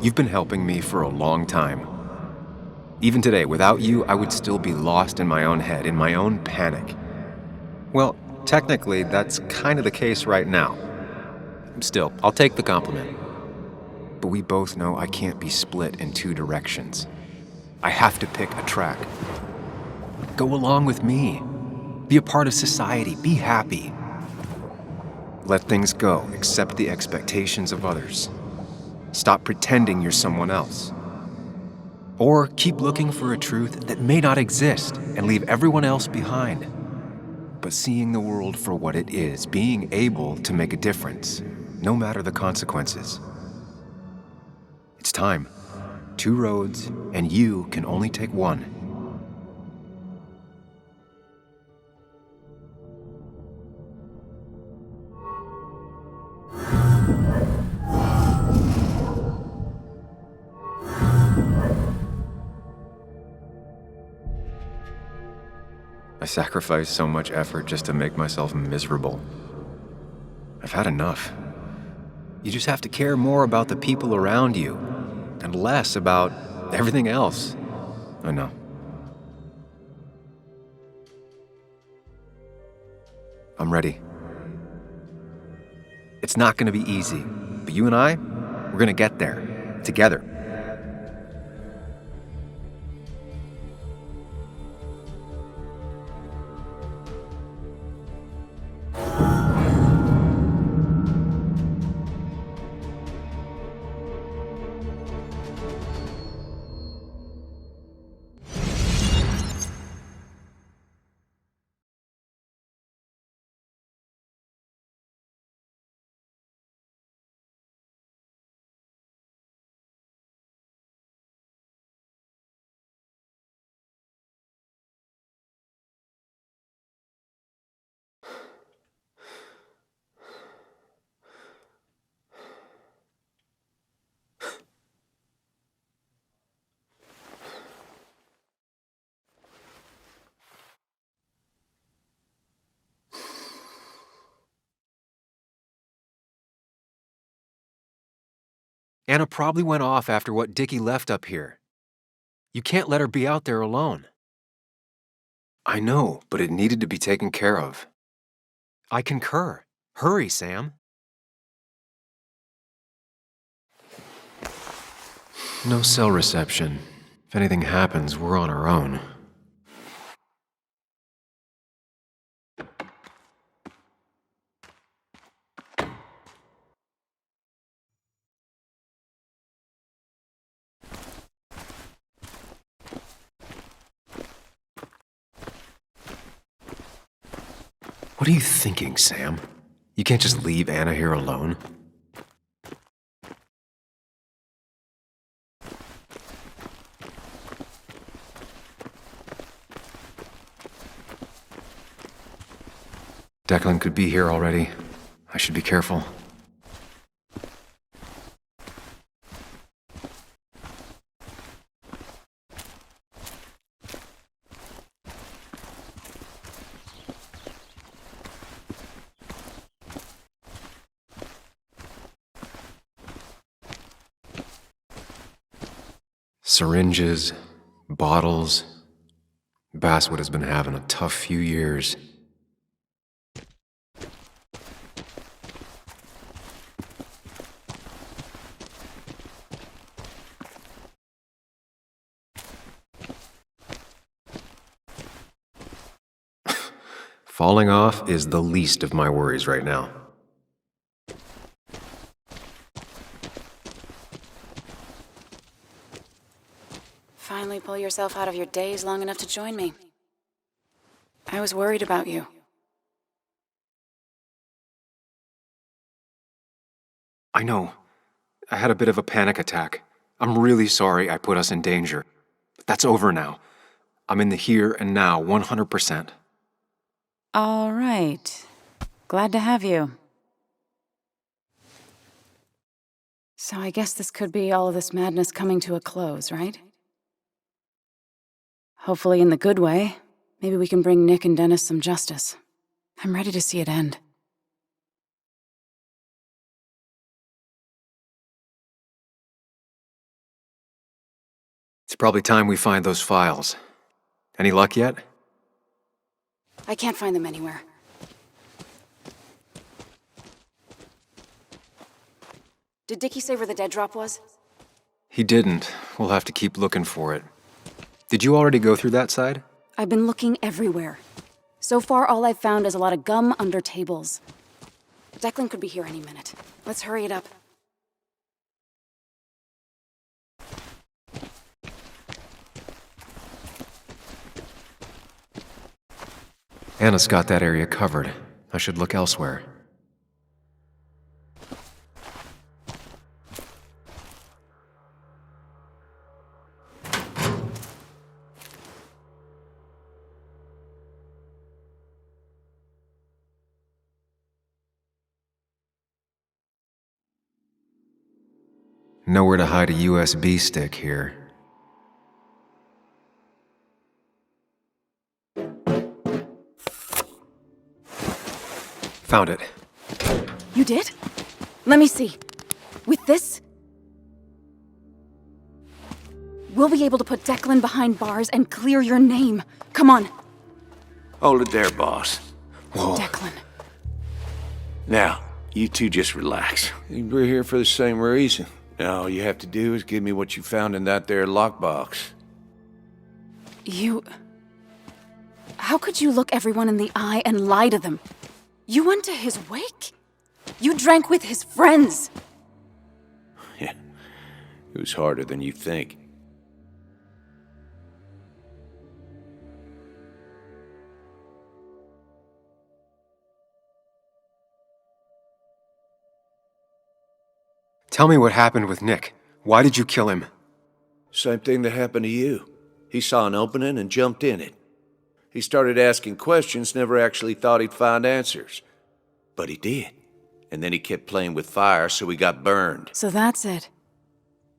You've been helping me for a long time. Even today, without you, I would still be lost in my own head, in my own panic. Well, technically, that's kind of the case right now. Still, I'll take the compliment. But we both know I can't be split in two directions. I have to pick a track. Go along with me. Be a part of society. Be happy. Let things go. Accept the expectations of others. Stop pretending you're someone else. Or keep looking for a truth that may not exist and leave everyone else behind. But seeing the world for what it is, being able to make a difference, no matter the consequences. It's time. 2 roads, and you can only take one. I sacrificed so much effort just to make myself miserable. I've had enough. You just have to care more about the people around you, and less about everything else. I know. I'm ready. It's not gonna be easy, but you and I, we're gonna get there, together. Anna probably went off after what Dickie left up here. You can't let her be out there alone. I know, but it needed to be taken care of. I concur. Hurry, Sam. No cell reception. If anything happens, we're on our own. What are you thinking, Sam? You can't just leave Anna here alone. Declan could be here already. I should be careful. Syringes, bottles. Basswood has been having a tough few years. Falling off is the least of my worries right now. Finally pull yourself out of your daze long enough to join me. I was worried about you. I know. I had a bit of a panic attack. I'm really sorry I put us in danger. But that's over now. I'm in the here and now, 100%. All right. Glad to have you. So I guess this could be all of this madness coming to a close, right? Hopefully in the good way. Maybe we can bring Nick and Dennis some justice. I'm ready to see it end. probably time we find those files. Any luck yet? I can't find them anywhere. Did Dickie say where the dead drop was? He didn't. We'll have to keep looking for it. Did you already go through that side? I've been looking everywhere. So far, all I've found is a lot of gum under tables. Declan could be here any minute. Let's hurry it up. Anna's got that area covered. I should look elsewhere. Nowhere to hide a USB stick here. Found it. You did? Let me see. With this, we'll be able to put Declan behind bars and clear your name. Come on. Hold it there, boss. Whoa. Declan. Now, you two just relax. We're here for the same reason. Now, all you have to do is give me what you found in that there lockbox. You... How could you look everyone in the eye and lie to them? You went to his wake? You drank with his friends. Yeah, it was harder than you think. Tell me what happened with Nick. Why did you kill him? Same thing that happened to you. He saw an opening and jumped in it. He started asking questions, never actually thought he'd find answers. But he did. And then he kept playing with fire, so he got burned. So that's it.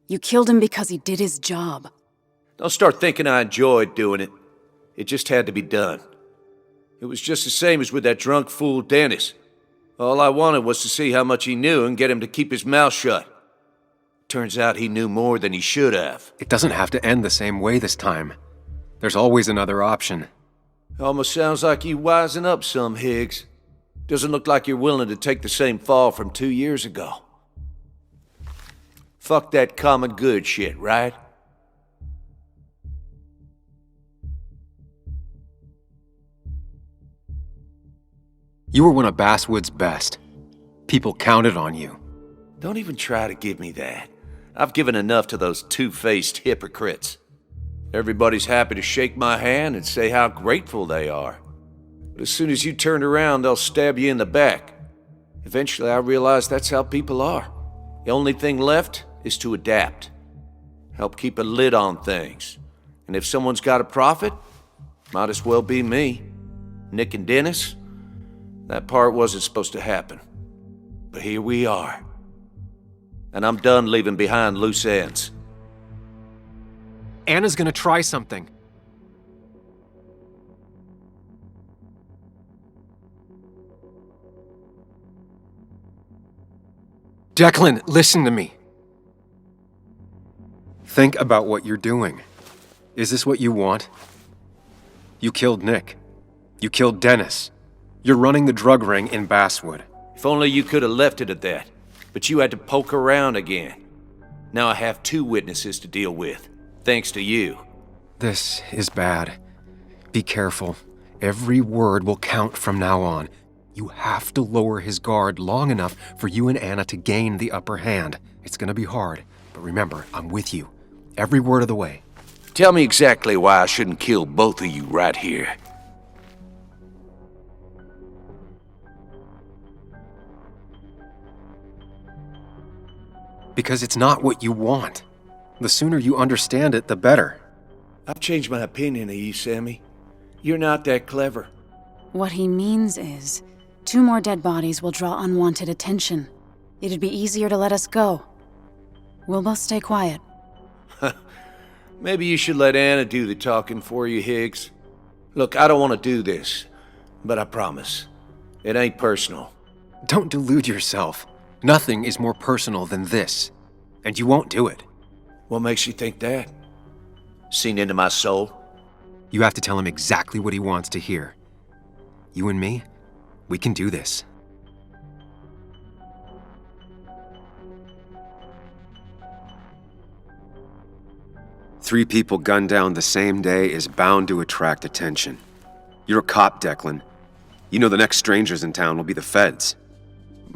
You killed him because he did his job. Don't start thinking I enjoyed doing it. It just had to be done. It was just the same as with that drunk fool Dennis. All I wanted was to see how much he knew and get him to keep his mouth shut. Turns out he knew more than he should have. It doesn't have to end the same way this time. There's always another option. Almost sounds like you wising up some, Higgs. Doesn't look like you're willing to take the same fall from 2 years ago. Fuck that common good shit, right? You were one of Basswood's best. People counted on you. Don't even try to give me that. I've given enough to those two-faced hypocrites. Everybody's happy to shake my hand and say how grateful they are. But as soon as you turn around, they'll stab you in the back. Eventually, I realized that's how people are. The only thing left is to adapt. Help keep a lid on things. And if someone's got a profit, might as well be me. Nick and Dennis, that part wasn't supposed to happen. But here we are. And I'm done leaving behind loose ends. Anna's gonna try something. Declan, listen to me. Think about what you're doing. Is this what you want? You killed Nick. You killed Dennis. You're running the drug ring in Basswood. If only you could have left it at that. But you had to poke around again. Now I have 2 witnesses to deal with. Thanks to you. This is bad. Be careful. Every word will count from now on. You have to lower his guard long enough for you and Anna to gain the upper hand. It's gonna be hard, but remember, I'm with you. Every word of the way. Tell me exactly why I shouldn't kill both of you right here. Because it's not what you want. The sooner you understand it, the better. I've changed my opinion of you, Sammy. You're not that clever. What he means is, 2 more dead bodies will draw unwanted attention. It'd be easier to let us go. We'll both stay quiet. Maybe you should let Anna do the talking for you, Higgs. Look, I don't want to do this, but I promise, it ain't personal. Don't delude yourself. Nothing is more personal than this. And you won't do it. What makes you think that? Seen into my soul? You have to tell him exactly what he wants to hear. You and me, we can do this. Three people gunned down the same day is bound to attract attention. You're a cop, Declan. You know the next strangers in town will be the feds.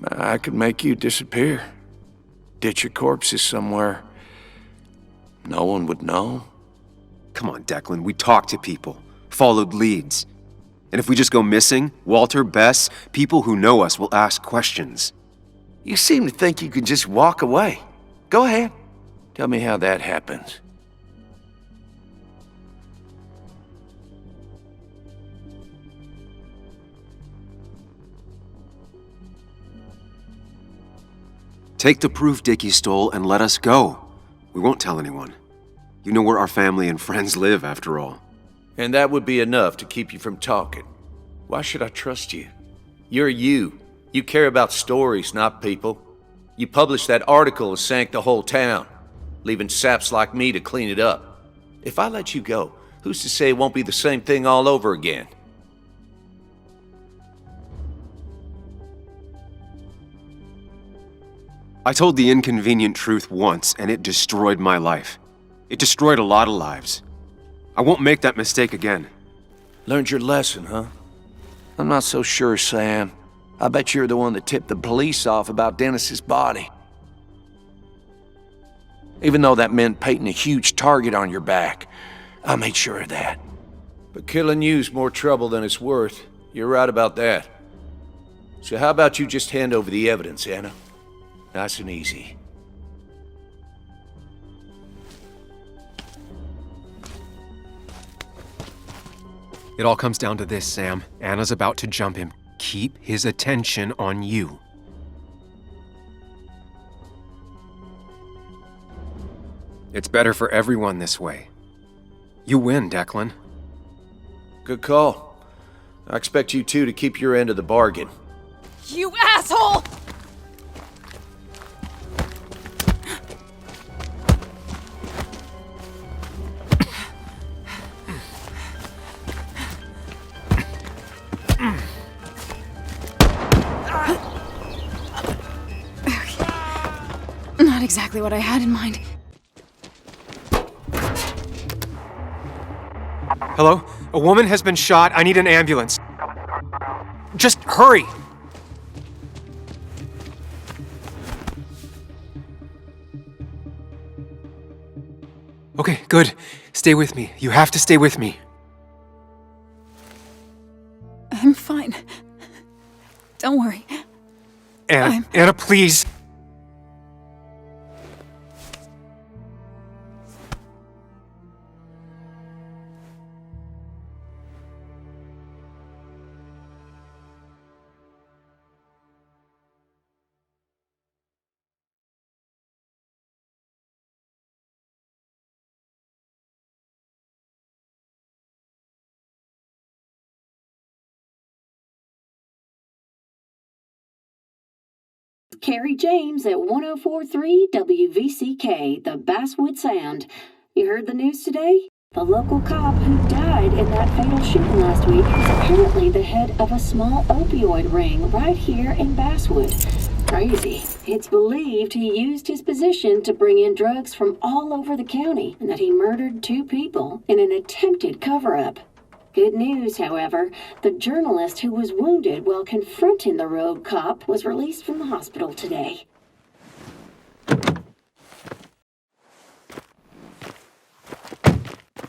I could make you disappear. Ditch your corpses somewhere. No one would know. Come on, Declan, we talked to people, followed leads. And if we just go missing, Walter, Bess, people who know us will ask questions. You seem to think you can just walk away. Go ahead. Tell me how that happens. Take the proof Dickie stole and let us go. We won't tell anyone. You know where our family and friends live, after all. And that would be enough to keep you from talking. Why should I trust you? You're you. You care about stories, not people. You published that article that sank the whole town, leaving saps like me to clean it up. If I let you go, who's to say it won't be the same thing all over again? I told the inconvenient truth once, and it destroyed my life. It destroyed a lot of lives. I won't make that mistake again. Learned your lesson, huh? I'm not so sure, Sam. I bet you're the one that tipped the police off about Dennis's body. Even though that meant painting a huge target on your back, I made sure of that. But killing you's more trouble than it's worth. You're right about that. So how about you just hand over the evidence, Anna? Nice and easy. It all comes down to this, Sam. Anna's about to jump him. Keep his attention on you. It's better for everyone this way. You win, Declan. Good call. I expect you two to keep your end of the bargain. You asshole! Not exactly what I had in mind. Hello? A woman has been shot. I need an ambulance. Just hurry! Okay, good. Stay with me. You have to stay with me. I'm fine. Don't worry. Anna, please. Carrie James at 1043 WVCK, the Basswood Sound. You heard the news today? The local cop who died in that fatal shooting last week is apparently the head of a small opioid ring right here in Basswood. Crazy. It's believed he used his position to bring in drugs from all over the county and that he murdered 2 people in an attempted cover-up. Good news, however, the journalist who was wounded while confronting the rogue cop was released from the hospital today.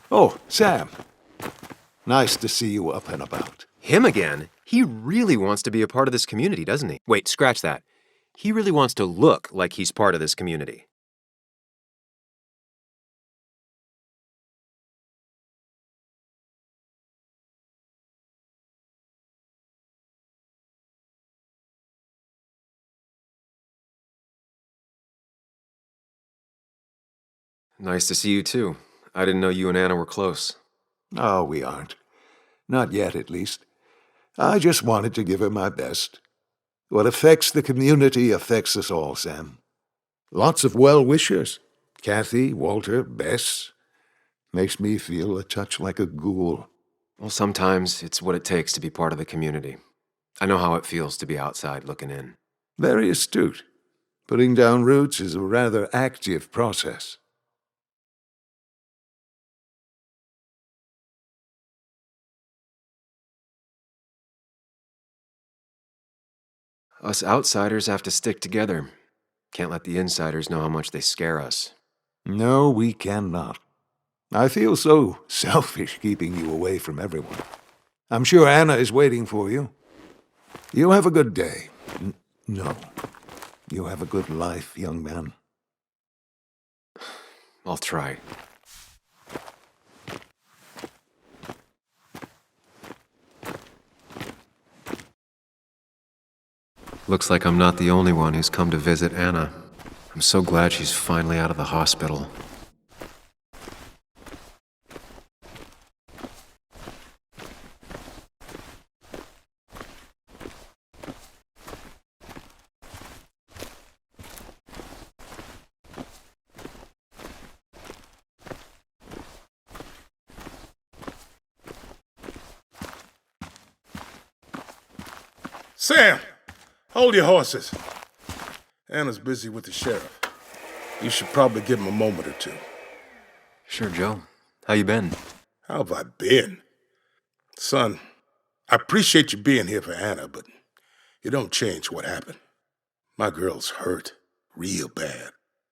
Oh, Sam. Nice to see you up and about. Him again? He really wants to be a part of this community, doesn't he? Wait, scratch that. He really wants to look like he's part of this community. Nice to see you, too. I didn't know you and Anna were close. Oh, we aren't. Not yet, at least. I just wanted to give her my best. What affects the community affects us all, Sam. Lots of well-wishers. Kathy, Walter, Bess. Makes me feel a touch like a ghoul. Well, sometimes it's what it takes to be part of the community. I know how it feels to be outside looking in. Very astute. Putting down roots is a rather active process. Us outsiders have to stick together. Can't let the insiders know how much they scare us. No, we cannot. I feel so selfish keeping you away from everyone. I'm sure Anna is waiting for you. You have a good day. No. You have a good life, young man. I'll try. Looks like I'm not the only one who's come to visit Anna. I'm so glad she's finally out of the hospital. Sam! Hold your horses. Anna's busy with the sheriff. You should probably give him a moment or two. Sure, Joe. How you been? How have I been? Son, I appreciate you being here for Anna, but you don't change what happened. My girl's hurt, real bad,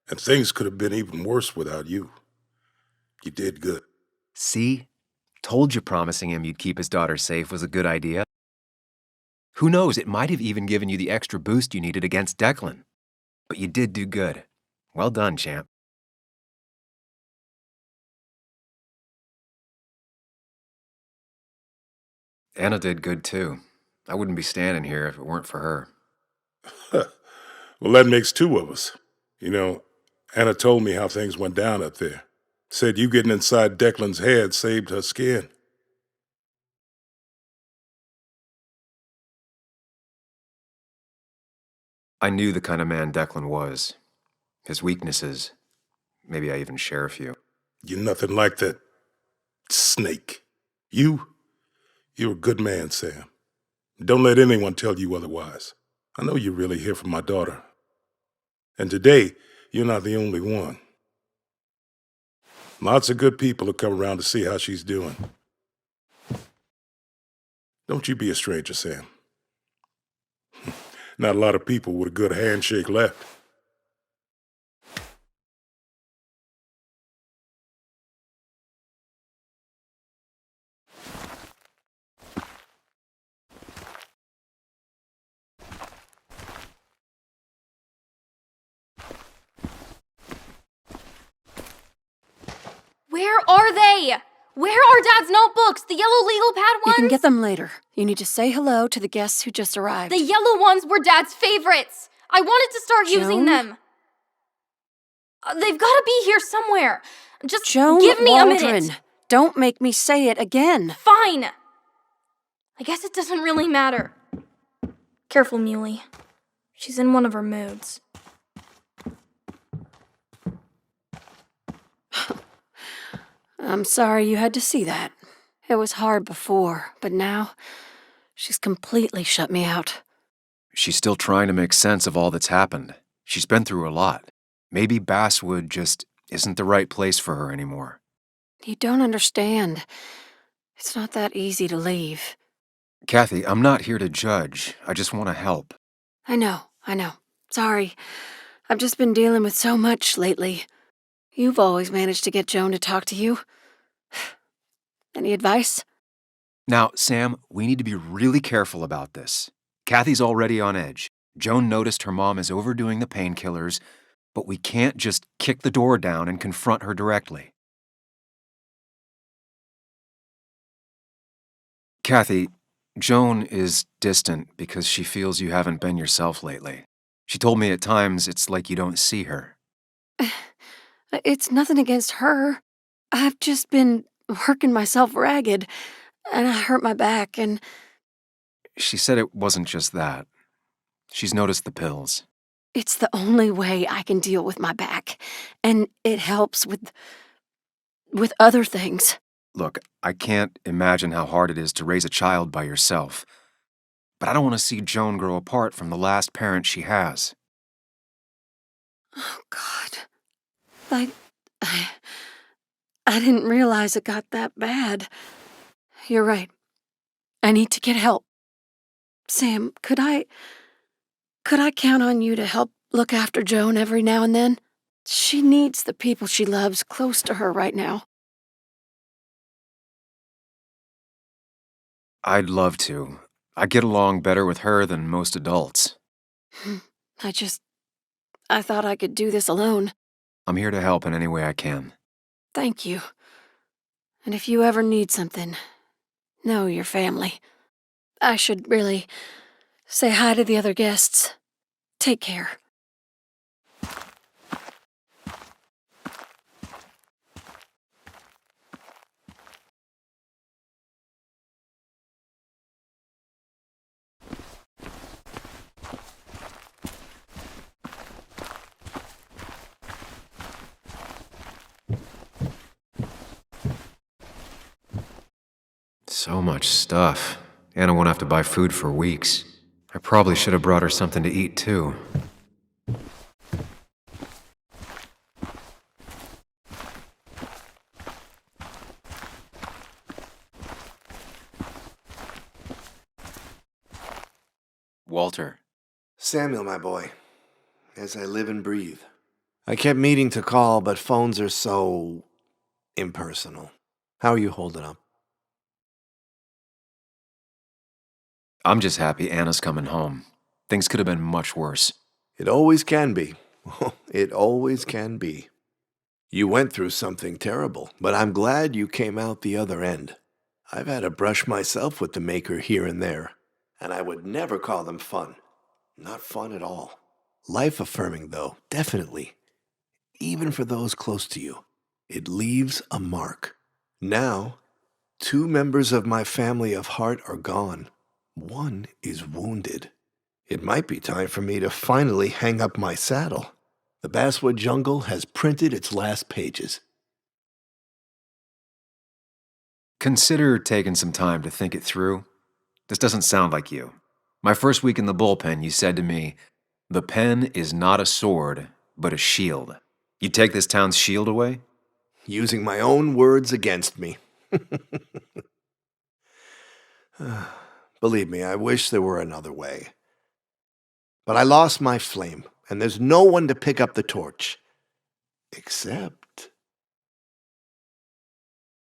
and things could have been even worse without you. You did good. See? Told you promising him you'd keep his daughter safe was a good idea. Who knows, it might have even given you the extra boost you needed against Declan. But you did do good. Well done, champ. Anna did good too. I wouldn't be standing here if it weren't for her. Well, that makes two of us. You know, Anna told me how things went down up there. Said you getting inside Declan's head saved her skin. I knew the kind of man Declan was. His weaknesses. Maybe I even share a few. You're nothing like that snake. You're a good man, Sam. Don't let anyone tell you otherwise. I know you're really here for my daughter. And today, you're not the only one. Lots of good people have come around to see how she's doing. Don't you be a stranger, Sam. Not a lot of people with a good handshake left. Where are they? Where are Dad's notebooks? The yellow legal pad ones? You can get them later. You need to say hello to the guests who just arrived. The yellow ones were Dad's favorites. I wanted to start using them. They've got to be here somewhere. Just give me a minute. Don't make me say it again. Fine. I guess it doesn't really matter. Careful, Muley. She's in one of her moods. I'm sorry you had to see that. It was hard before, but now she's completely shut me out. She's still trying to make sense of all that's happened. She's been through a lot. Maybe Basswood just isn't the right place for her anymore. You don't understand. It's not that easy to leave. Kathy, I'm not here to judge. I just want to help. I know. Sorry. I've just been dealing with so much lately. You've always managed to get Joan to talk to you. Any advice? Now, Sam, we need to be really careful about this. Kathy's already on edge. Joan noticed her mom is overdoing the painkillers, but we can't just kick the door down and confront her directly. Kathy, Joan is distant because she feels you haven't been yourself lately. She told me at times it's like you don't see her. It's nothing against her. I've just been working myself ragged, and I hurt my back, and... She said it wasn't just that. She's noticed the pills. It's the only way I can deal with my back, and it helps with with other things. Look, I can't imagine how hard it is to raise a child by yourself. But I don't want to see Joan grow apart from the last parent she has. Oh, God. I didn't realize it got that bad. You're right. I need to get help. Sam, could I count on you to help look after Joan every now and then? She needs the people she loves close to her right now. I'd love to. I get along better with her than most adults. I thought I could do this alone. I'm here to help in any way I can. Thank you. And if you ever need something, know your family. I should really say hi to the other guests. Take care. So much stuff. Anna won't have to buy food for weeks. I probably should have brought her something to eat, too. Walter. Samuel, my boy. As I live and breathe. I kept meaning to call, but phones are so impersonal. How are you holding up? I'm just happy Anna's coming home. Things could have been much worse. It always can be. It always can be. You went through something terrible, but I'm glad you came out the other end. I've had a brush myself with the maker here and there, and I would never call them fun. Not fun at all. Life-affirming, though, definitely. Even for those close to you. It leaves a mark. Now, 2 members of my family of heart are gone. 1 is wounded. It might be time for me to finally hang up my saddle. The Basswood jungle has printed its last pages. Consider taking some time to think it through. This doesn't sound like you. My first week in the bullpen, you said to me, "The pen is not a sword, but a shield." You take this town's shield away? Using my own words against me. Believe me, I wish there were another way. But I lost my flame, and there's no one to pick up the torch. Except...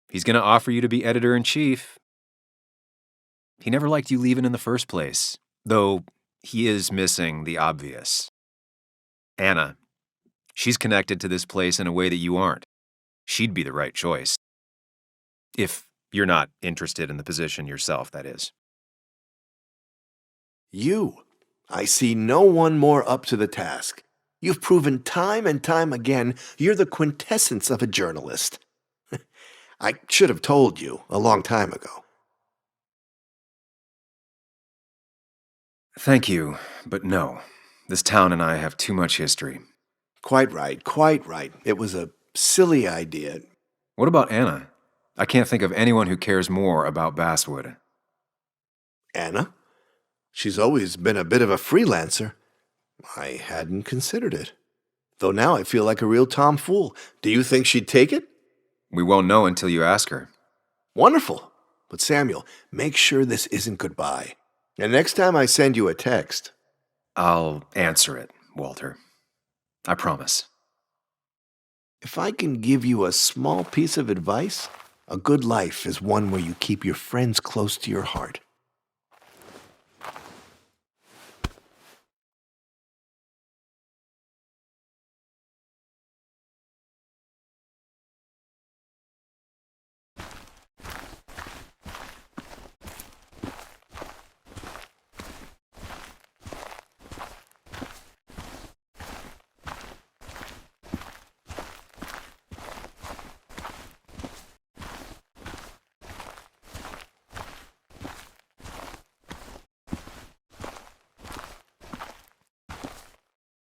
He's gonna offer you to be editor-in-chief. He never liked you leaving in the first place, though he is missing the obvious. Anna. She's connected to this place in a way that you aren't. She'd be the right choice. If you're not interested in the position yourself, that is. You. I see no one more up to the task. You've proven time and time again you're the quintessence of a journalist. I should have told you a long time ago. Thank you, but no. This town and I have too much history. Quite right, quite right. It was a silly idea. What about Anna? I can't think of anyone who cares more about Basswood. Anna? She's always been a bit of a freelancer. I hadn't considered it. Though now I feel like a real tomfool. Do you think she'd take it? We won't know until you ask her. Wonderful. But Samuel, make sure this isn't goodbye. And next time I send you a text... I'll answer it, Walter. I promise. If I can give you a small piece of advice, a good life is one where you keep your friends close to your heart.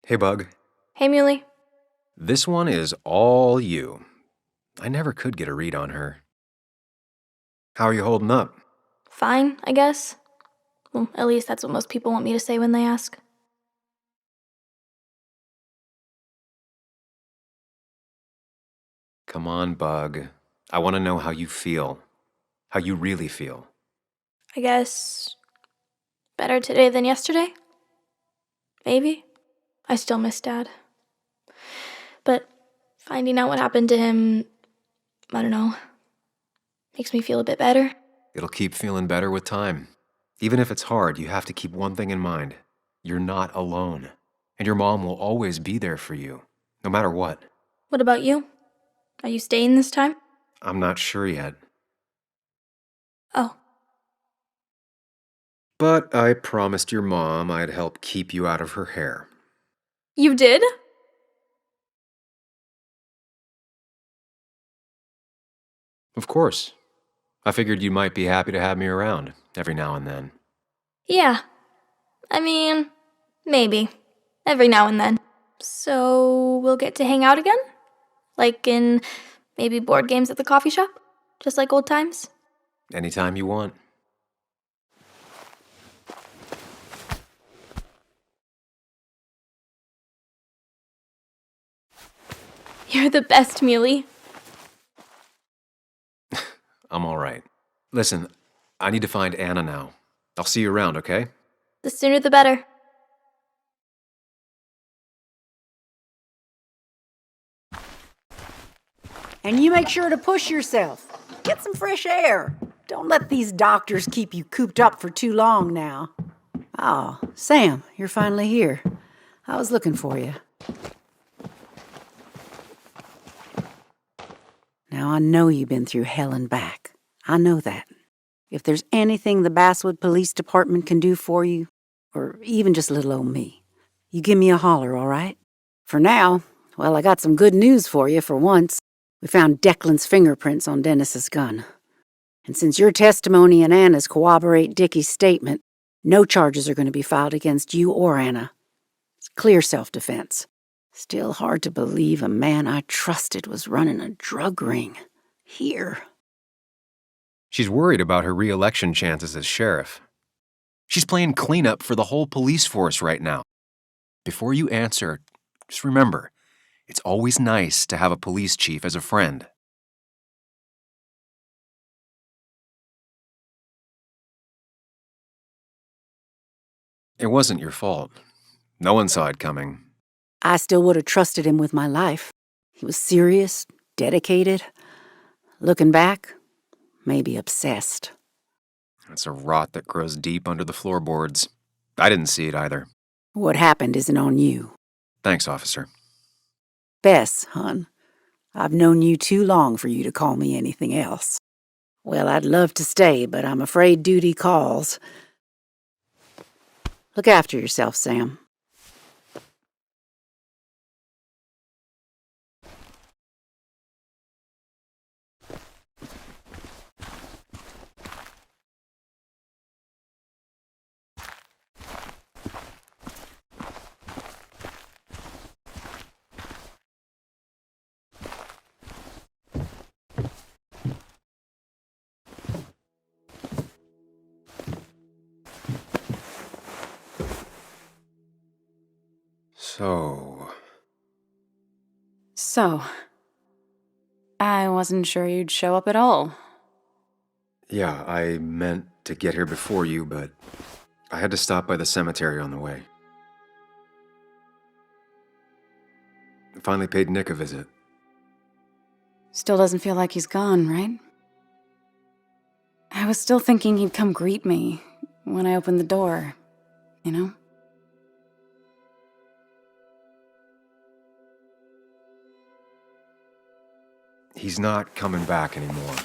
Hey, Bug. Hey, Muley. This one is all you. I never could get a read on her. How are you holding up? Fine, I guess. Well, at least that's what most people want me to say when they ask. Come on, Bug. I want to know how you feel. How you really feel. I guess better today than yesterday? Maybe. I still miss Dad. But finding out what happened to him, I don't know, makes me feel a bit better. It'll keep feeling better with time. Even if it's hard, you have to keep one thing in mind. You're not alone. And your mom will always be there for you, no matter what. What about you? Are you staying this time? I'm not sure yet. Oh. But I promised your mom I'd help keep you out of her hair. You did? Of course. I figured you might be happy to have me around every now and then. Yeah. I mean, maybe. Every now and then. So we'll get to hang out again? Like in maybe board games at the coffee shop? Just like old times? Anytime you want. You're the best, Muley. I'm all right. Listen, I need to find Anna now. I'll see you around, okay? The sooner the better. And you make sure to push yourself. Get some fresh air. Don't let these doctors keep you cooped up for too long now. Oh, Sam, you're finally here. I was looking for you. Now, I know you've been through hell and back. I know that. If there's anything the Basswood Police Department can do for you, or even just little old me, you give me a holler, all right? For now, well, I got some good news for you for once. We found Declan's fingerprints on Dennis's gun. And since your testimony and Anna's corroborate Dickie's statement, no charges are going to be filed against you or Anna. It's clear self-defense. Still hard to believe a man I trusted was running a drug ring. Here. She's worried about her re-election chances as sheriff. She's playing cleanup for the whole police force right now. Before you answer, just remember, it's always nice to have a police chief as a friend. It wasn't your fault. No one saw it coming. I still would have trusted him with my life. He was serious, dedicated. Looking back, maybe obsessed. It's a rot that grows deep under the floorboards. I didn't see it either. What happened isn't on you. Thanks, officer. Bess, hon, I've known you too long for you to call me anything else. Well, I'd love to stay, but I'm afraid duty calls. Look after yourself, Sam. So, I wasn't sure you'd show up at all. Yeah, I meant to get here before you, but I had to stop by the cemetery on the way. I finally paid Nick a visit. Still doesn't feel like he's gone, right? I was still thinking he'd come greet me when I opened the door, you know? He's not coming back anymore.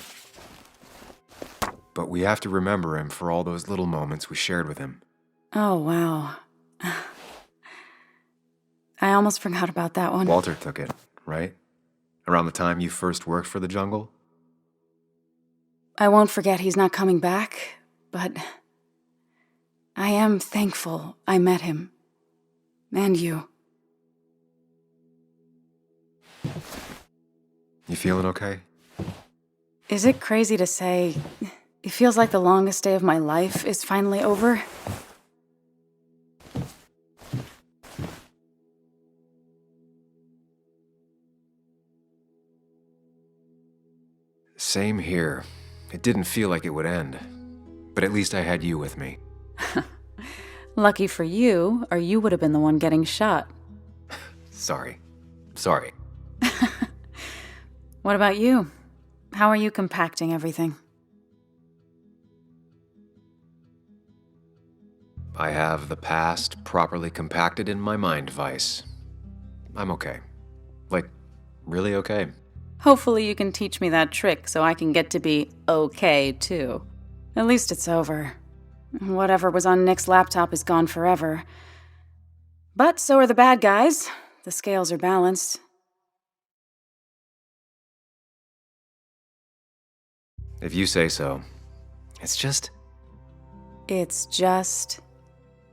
But we have to remember him for all those little moments we shared with him. Oh, wow. I almost forgot about that one. Walter took it, right? Around the time you first worked for the jungle? I won't forget he's not coming back, but I am thankful I met him. And you. You feeling okay? Is it crazy to say it feels like the longest day of my life is finally over? Same here. It didn't feel like it would end. But at least I had you with me. Lucky for you, or you would have been the one getting shot. Sorry. What about you? How are you compacting everything? I have the past properly compacted in my mind vice. I'm okay. Like, really okay. Hopefully you can teach me that trick so I can get to be okay, too. At least it's over. Whatever was on Nick's laptop is gone forever. But so are the bad guys. The scales are balanced. If you say so. It's just...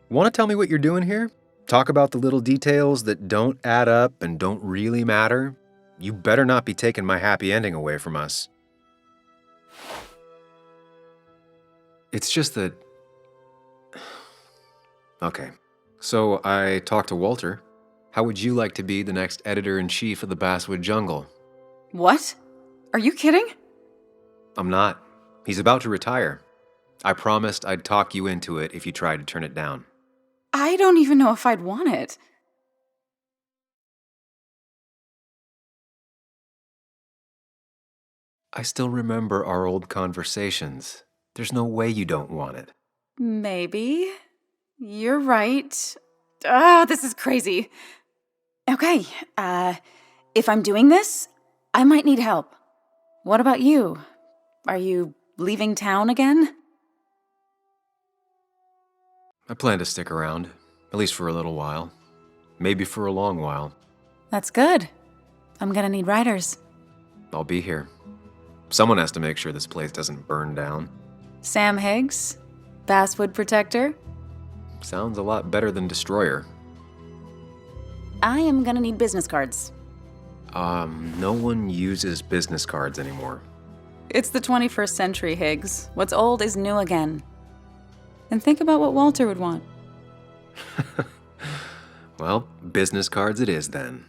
Want to tell me what you're doing here? Talk about the little details that don't add up and don't really matter? You better not be taking my happy ending away from us. It's just that... Okay, so I talked to Walter. How would you like to be the next editor-in-chief of the Basswood Jungle? What? Are you kidding? I'm not. He's about to retire. I promised I'd talk you into it if you tried to turn it down. I don't even know if I'd want it. I still remember our old conversations. There's no way you don't want it. Maybe. You're right. This is crazy. Okay, if I'm doing this, I might need help. What about you? Are you leaving town again? I plan to stick around, at least for a little while. Maybe for a long while. That's good. I'm gonna need writers. I'll be here. Someone has to make sure this place doesn't burn down. Sam Higgs? Basswood Protector? Sounds a lot better than Destroyer. I am gonna need business cards. No one uses business cards anymore. It's the 21st century, Higgs. What's old is new again. And think about what Walter would want. Well, business cards it is then.